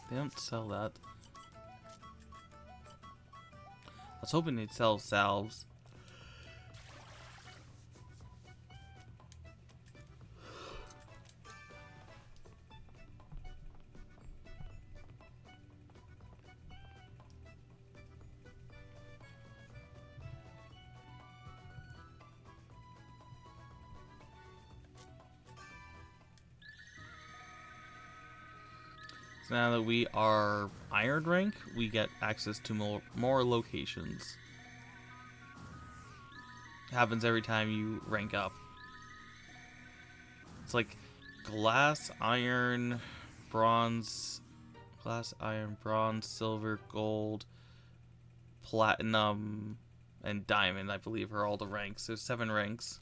They don't sell that. I was hoping they'd sell salves. So now that we are Iron rank, we get access to more locations. Happens every time you rank up. It's like glass, iron, bronze, Glass, iron, bronze, silver, gold, platinum, and diamond, I believe, are all the ranks. There's 7 ranks.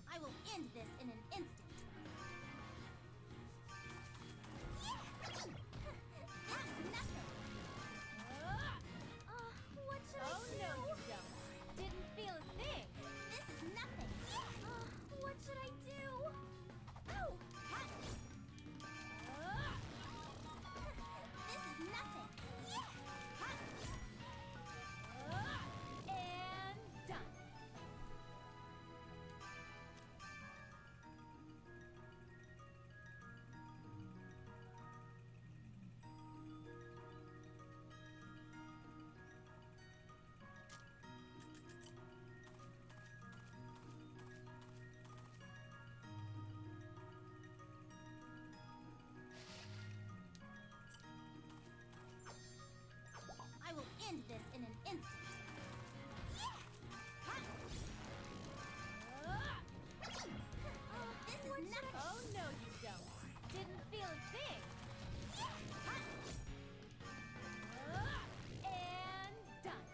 I will end this in an instant. That's nothing. What should I do? No, you don't. Didn't feel a thing. This is nothing. What should I do? Oh! This is nothing. And done. I will end this in an instant. This is nothing. Oh, no, you don't. Didn't feel a thing. And done.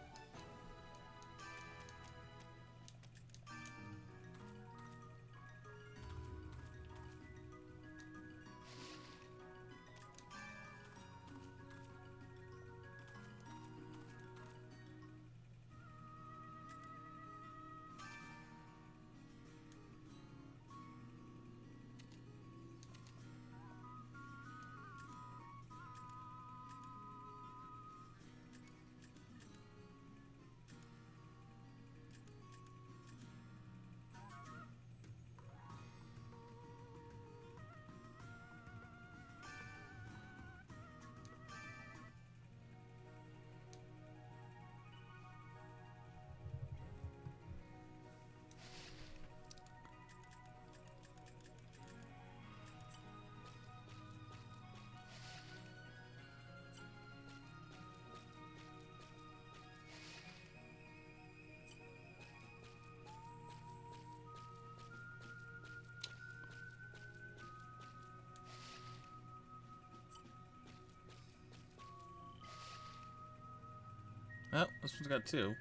Oh, this one's got 2.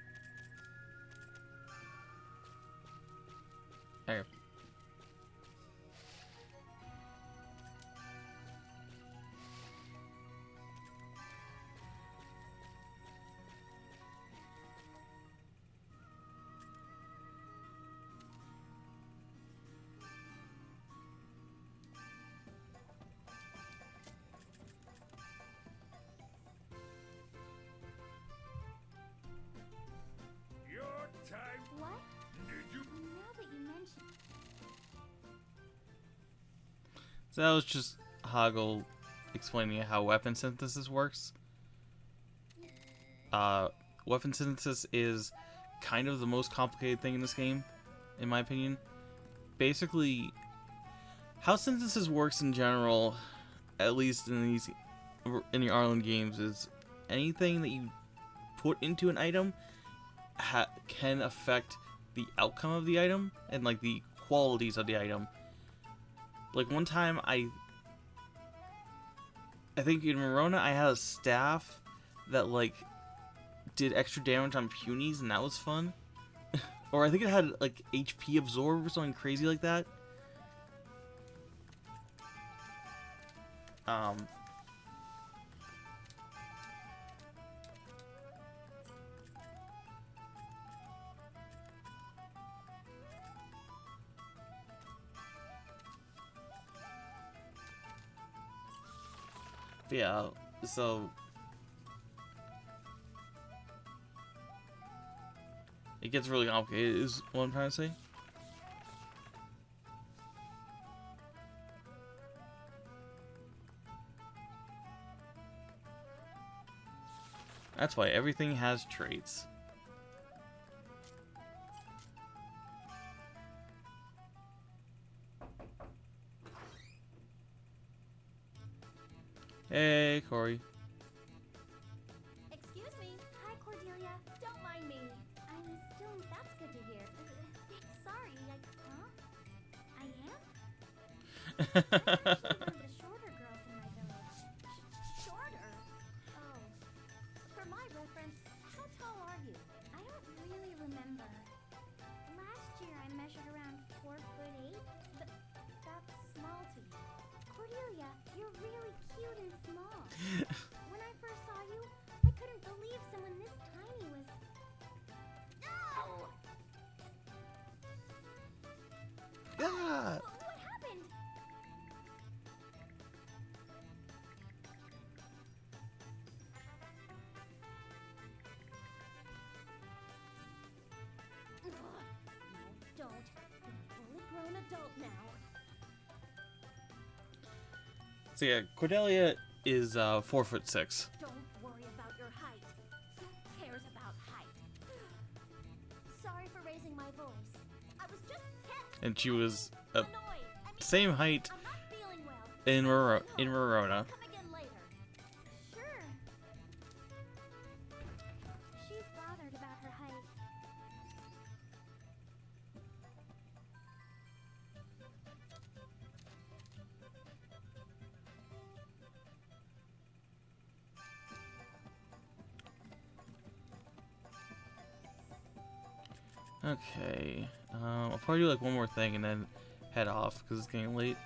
There. Your time. What? Did you? Now that you mention. So that was just Hoggle explaining how weapon synthesis works. Weapon synthesis is kind of the most complicated thing in this game, in my opinion. Basically, how synthesis works in general, at least in the Arland games, is anything that you put into an item can affect the outcome of the item and like the qualities of the item. Like one time, I think in Verona I had a staff that like did extra damage on punies, and that was fun. Or I think it had like HP absorb or something crazy like that. Yeah, so it gets really complicated is what I'm trying to say. That's why everything has traits. Hey, Corey. Excuse me. Hi, Cordelia. Don't mind me. I'm still. That's good to hear. Sorry. I am? I'm actually one of the shorter girls in my village. Shorter? Oh. For my reference, how tall are you? I don't really remember. Last year I measured around 4'8", but that's small to you. Cordelia, you're really cute and small. When I first saw you, I couldn't believe someone this tiny was... No! Yeah. What happened? No, don't. You're a fully grown adult now. So yeah, Cordelia is 4'6". Don't worry about your height. Who cares about height? Sorry for raising my voice. I was just pissed. And she was Annoyed. same height I'm not feeling well. in Rorona. Come again later. Sure. She's bothered about her height. Okay, I'll probably do like one more thing and then head off because it's getting late.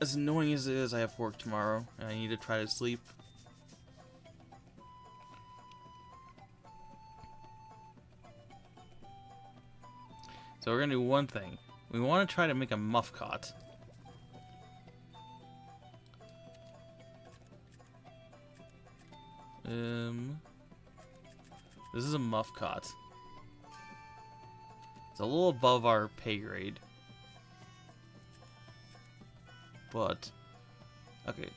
As annoying as it is, I have work tomorrow and I need to try to sleep. So we're gonna do one thing. We want to try to make a muff cot. This is a muff cot. It's a little above our pay grade. But, okay.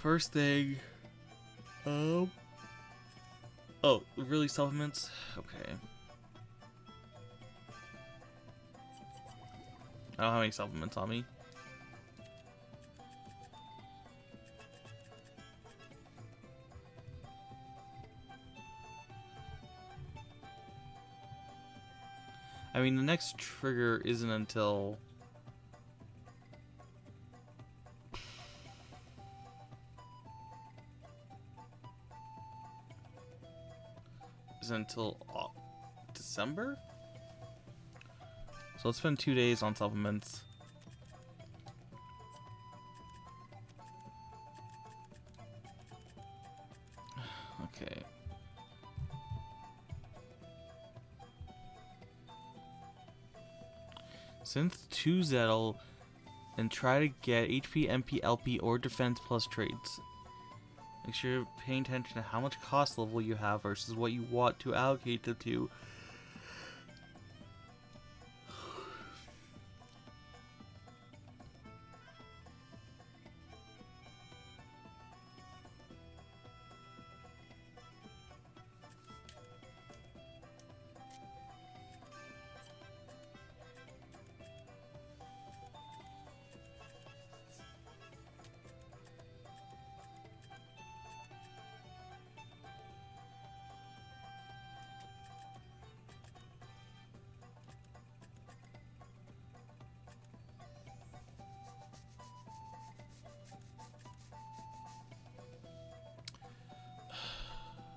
First thing, oh, really supplements? Okay. I don't have any supplements on me. I mean, the next trigger isn't until... December? So let's spend 2 days on supplements. Okay. Synth 2 Zettel and try to get HP, MP, LP, or defense plus traits. Make sure you're paying attention to how much cost level you have versus what you want to allocate them to.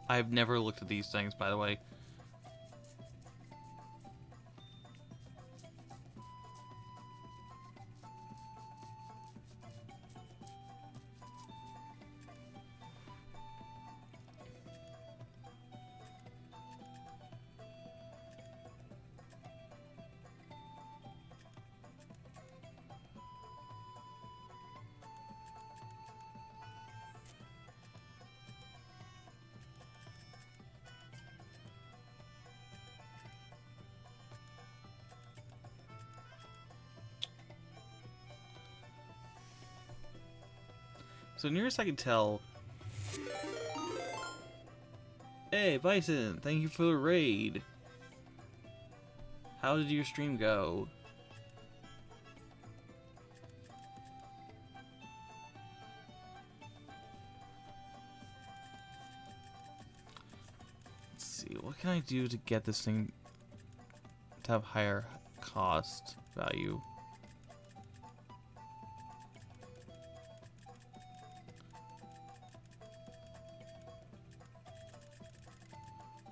I've never looked at these things, by the way. So nearest I can tell... Hey, Bison! Thank you for the raid! How did your stream go? Let's see, what can I do to get this thing to have higher cost value?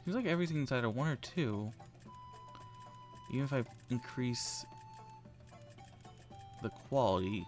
Seems like everything's either 1 or 2. Even if I increase the quality.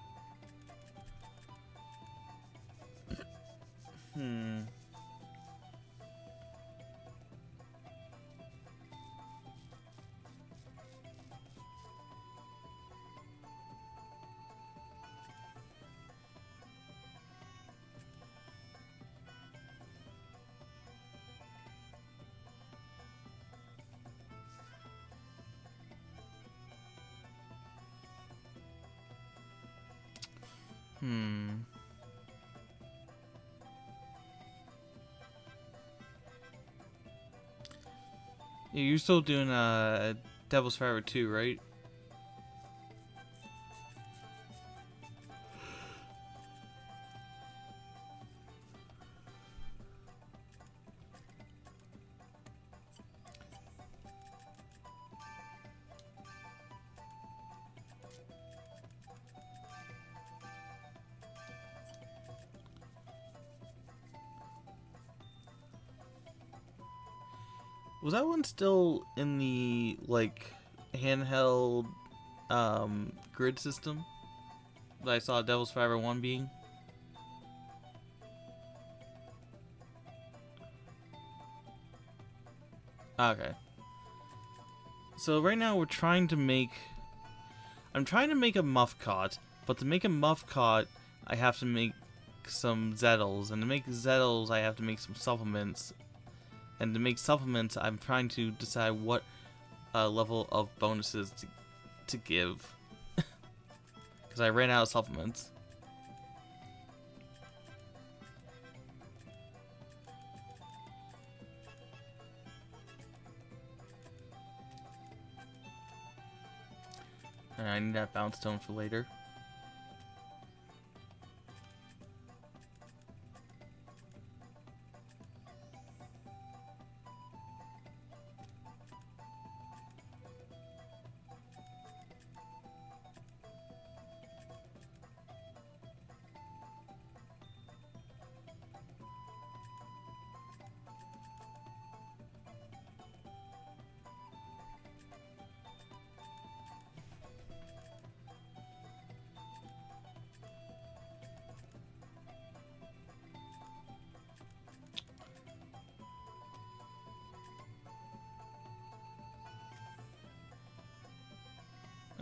Yeah, you're still doing Devil's Forever 2, right? Was that one still in the, like, handheld grid system that I saw Devil's Forever 1 being? Okay. So right now we're trying to make... I'm trying to make a muff cot, but to make a muff cot, I have to make some Zettles, and to make Zettles, I have to make some supplements. And to make supplements, I'm trying to decide what level of bonuses to give. Because I ran out of supplements. And I need that bounce stone for later.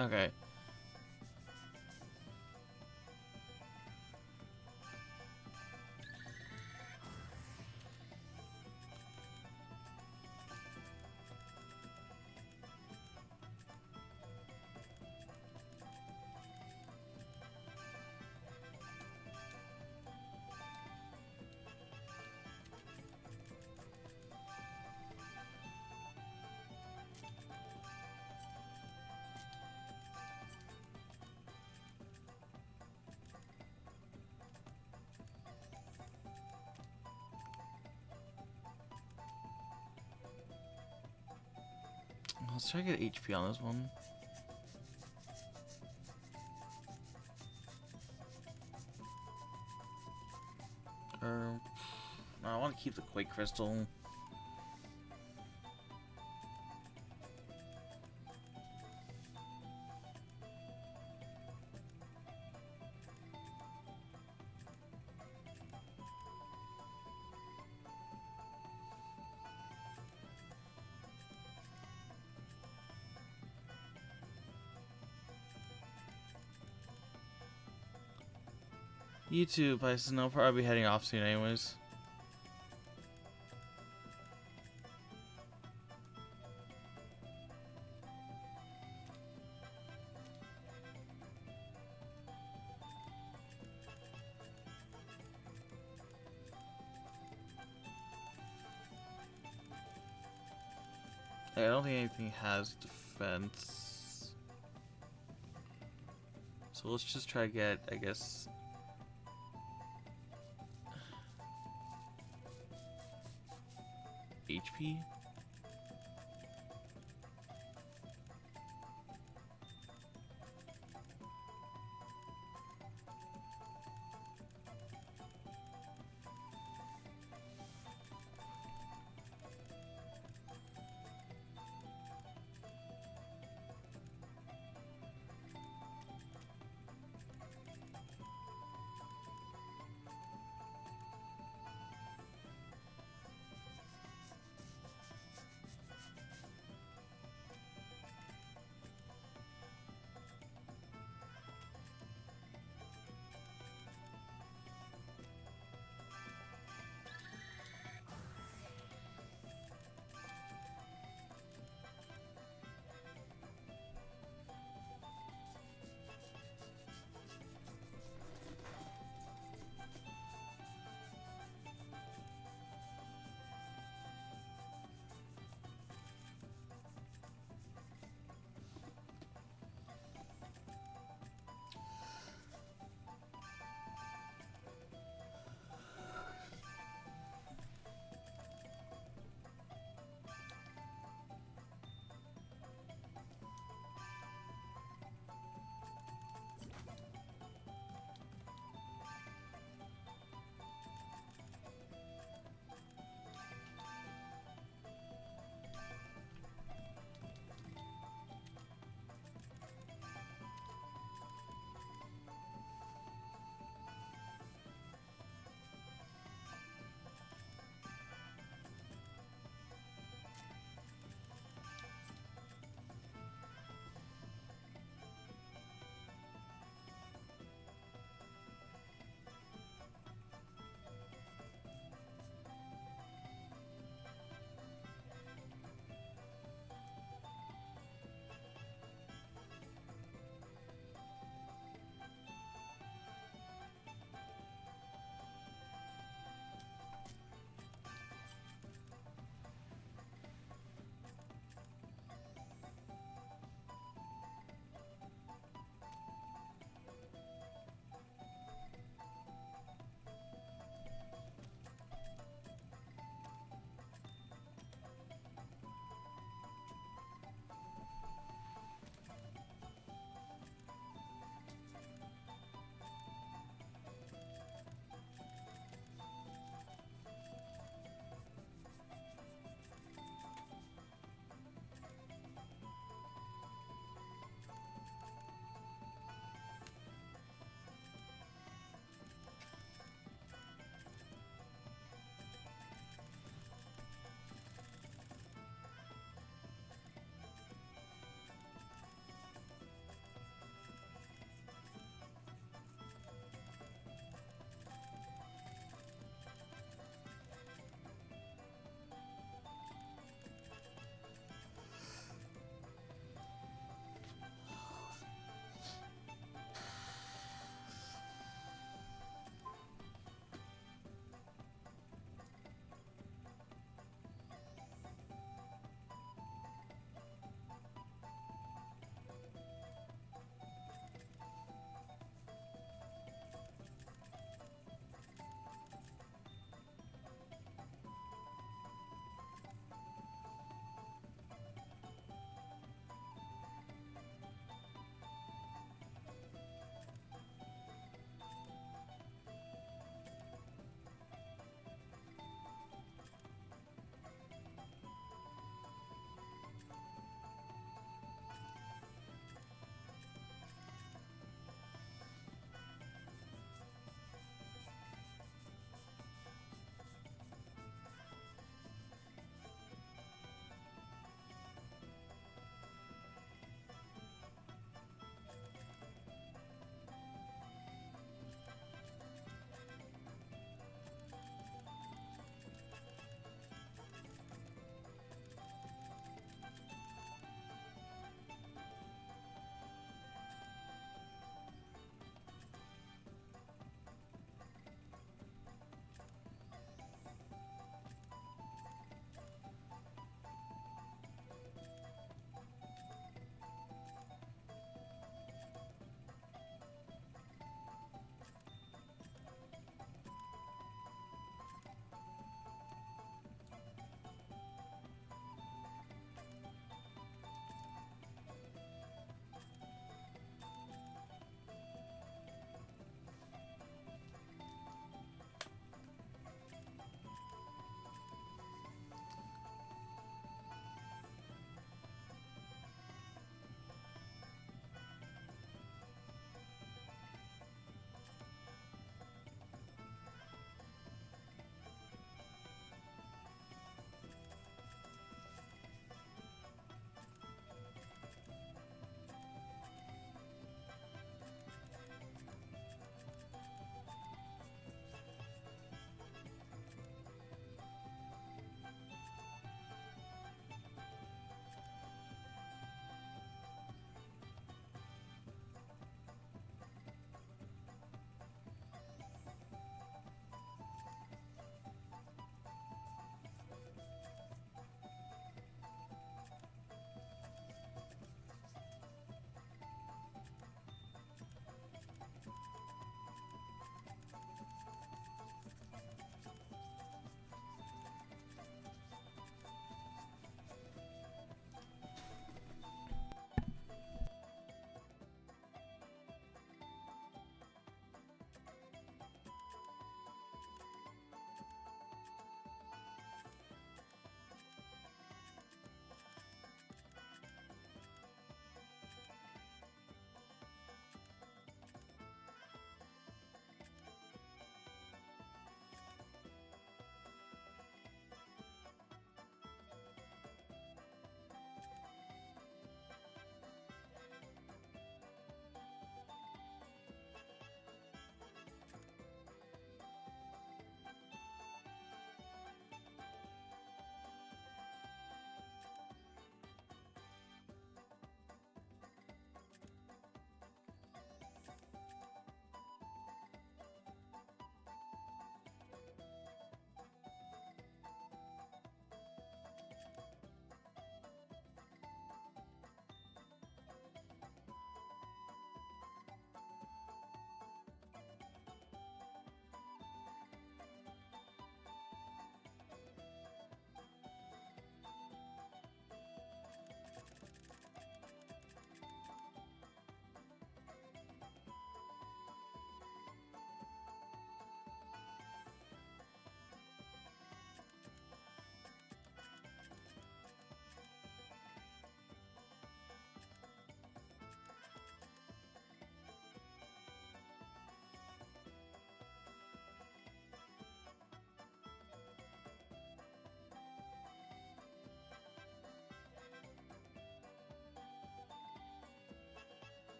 Okay. Let's try to get HP on this one. I want to keep the Quake Crystal. You too, Bison. I'll probably be heading off soon anyways. I don't think anything has defense. So let's just try to get, I guess... HP?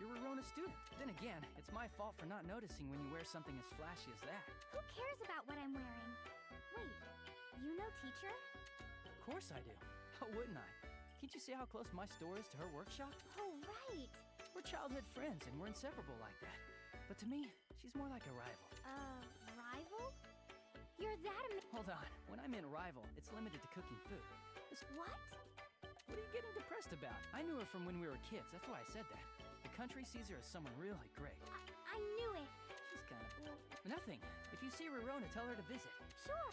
Rorona student. Then again, it's my fault for not noticing when you wear something as flashy as that. Who cares about what I'm wearing? Wait, you know teacher? Of course I do. How wouldn't I? Can't you see how close my store is to her workshop? Oh, right. We're childhood friends and we're inseparable like that. But to me, she's more like a rival. Rival? You're that Hold on. When I meant rival, it's limited to cooking food. What? What are you getting depressed about? I knew her from when we were kids. That's why I said that. The country sees her as someone really great. I knew it. She's kind of... Nothing. If you see Rorona, tell her to visit. Sure.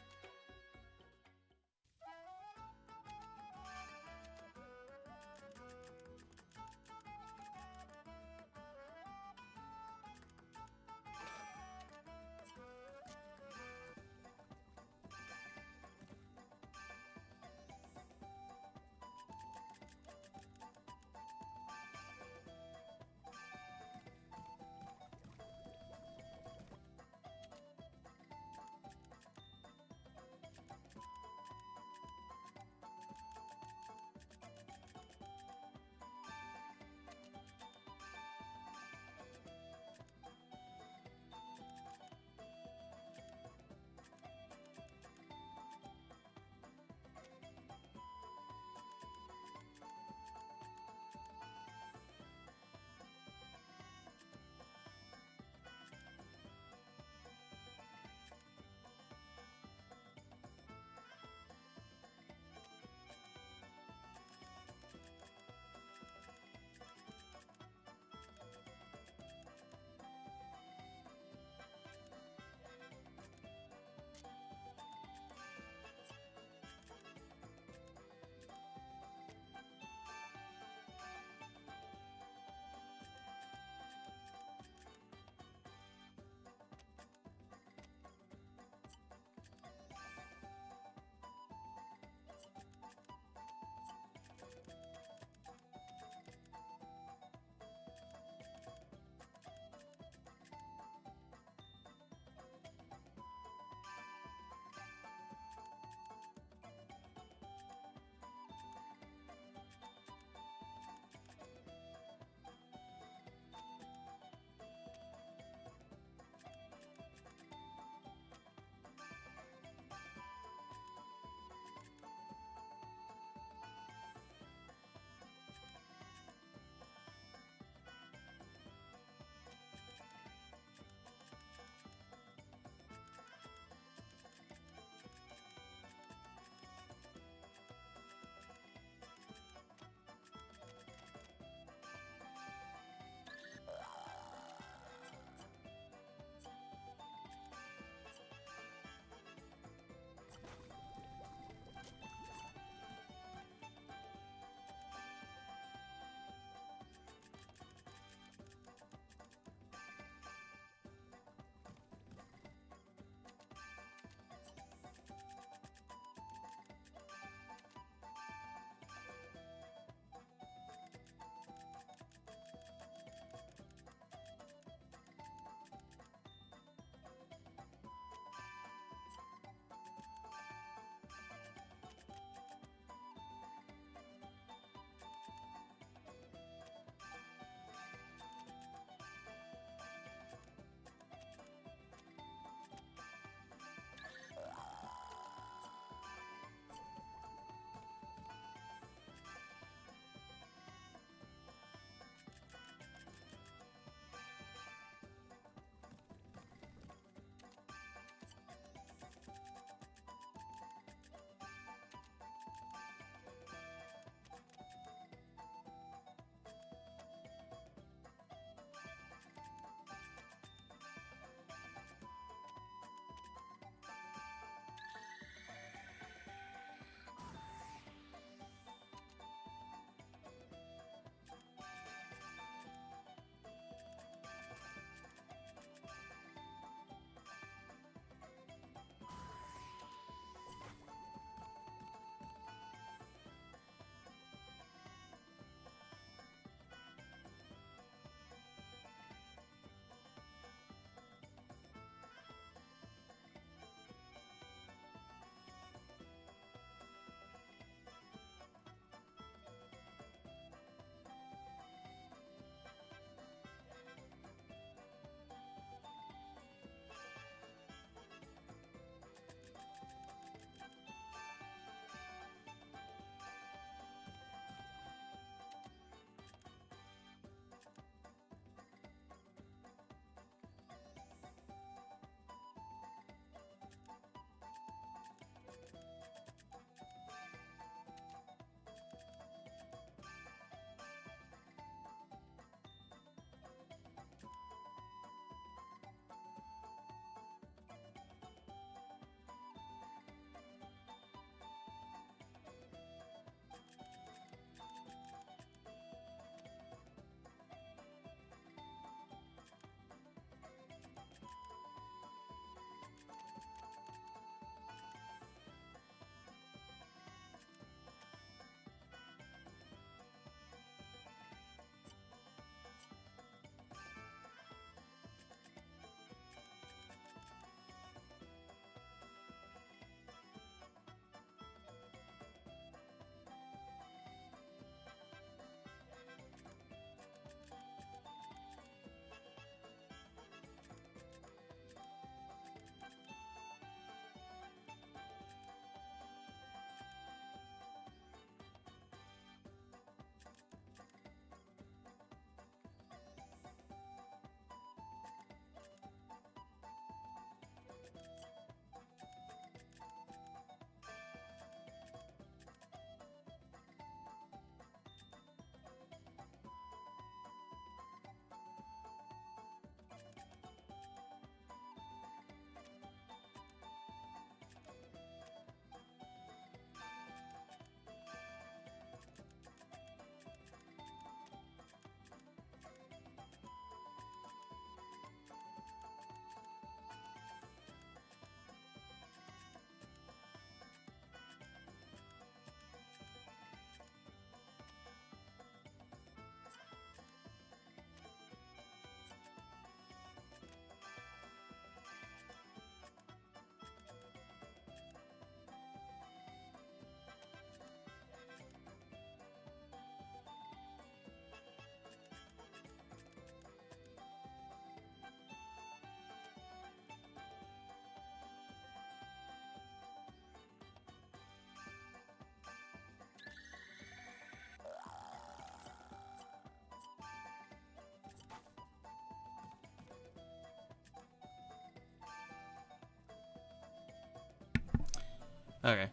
Okay.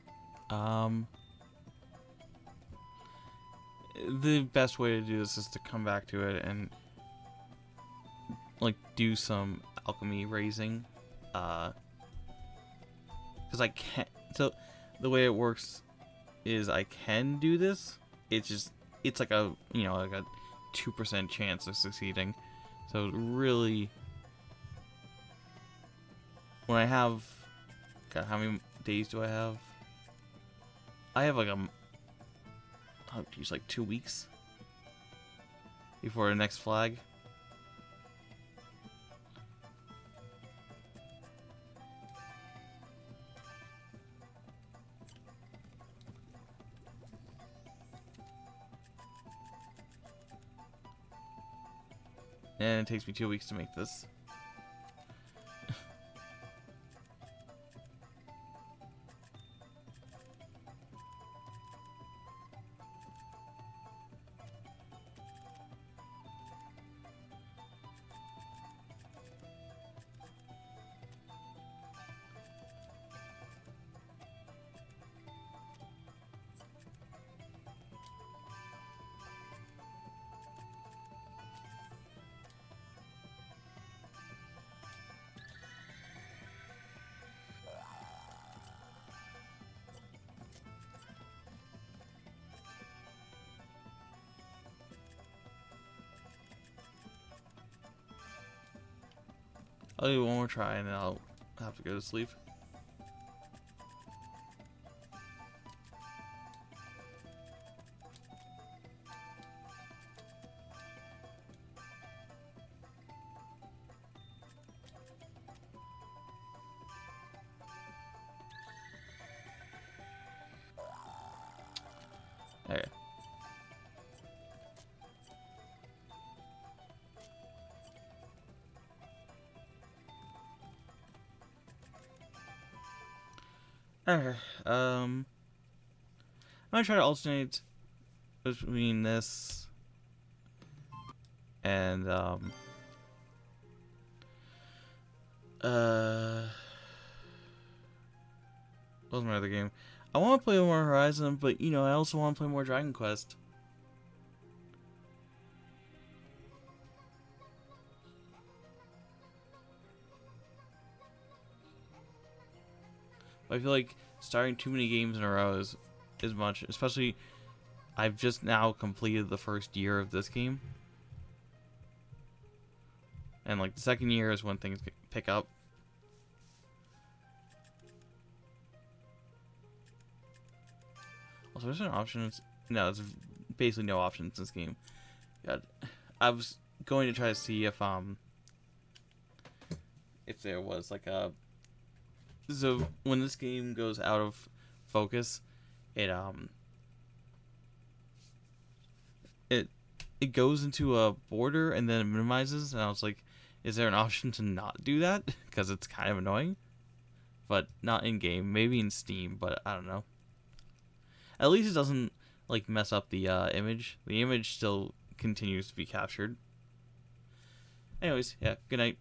The best way to do this is to come back to it and like do some alchemy raising. Because I can't. So the way it works is I can do this. It's like a like a 2% chance of succeeding. So really, when I have, God, how many days do I have? I have like like 2 weeks before the next flag. And it takes me 2 weeks to make this. I'll do one more try and then I'll have to go to sleep. Okay. Okay. I'm gonna try to alternate between this and what was my other game? I want to play more Horizon, but I also want to play more Dragon Quest. I feel like starting too many games in a row is much, especially I've just now completed the first year of this game. And like the second year is when things pick up. Also, there's no options. No, there's basically no options in this game. God, I was going to try to see if there was like a. So when this game goes out of focus, it goes into a border and then it minimizes, and I was like, is there an option to not do that? Because it's kind of annoying. But not in game, maybe in Steam, but I don't know. At least it doesn't like mess up the image. The image still continues to be captured. Anyways, yeah, good night.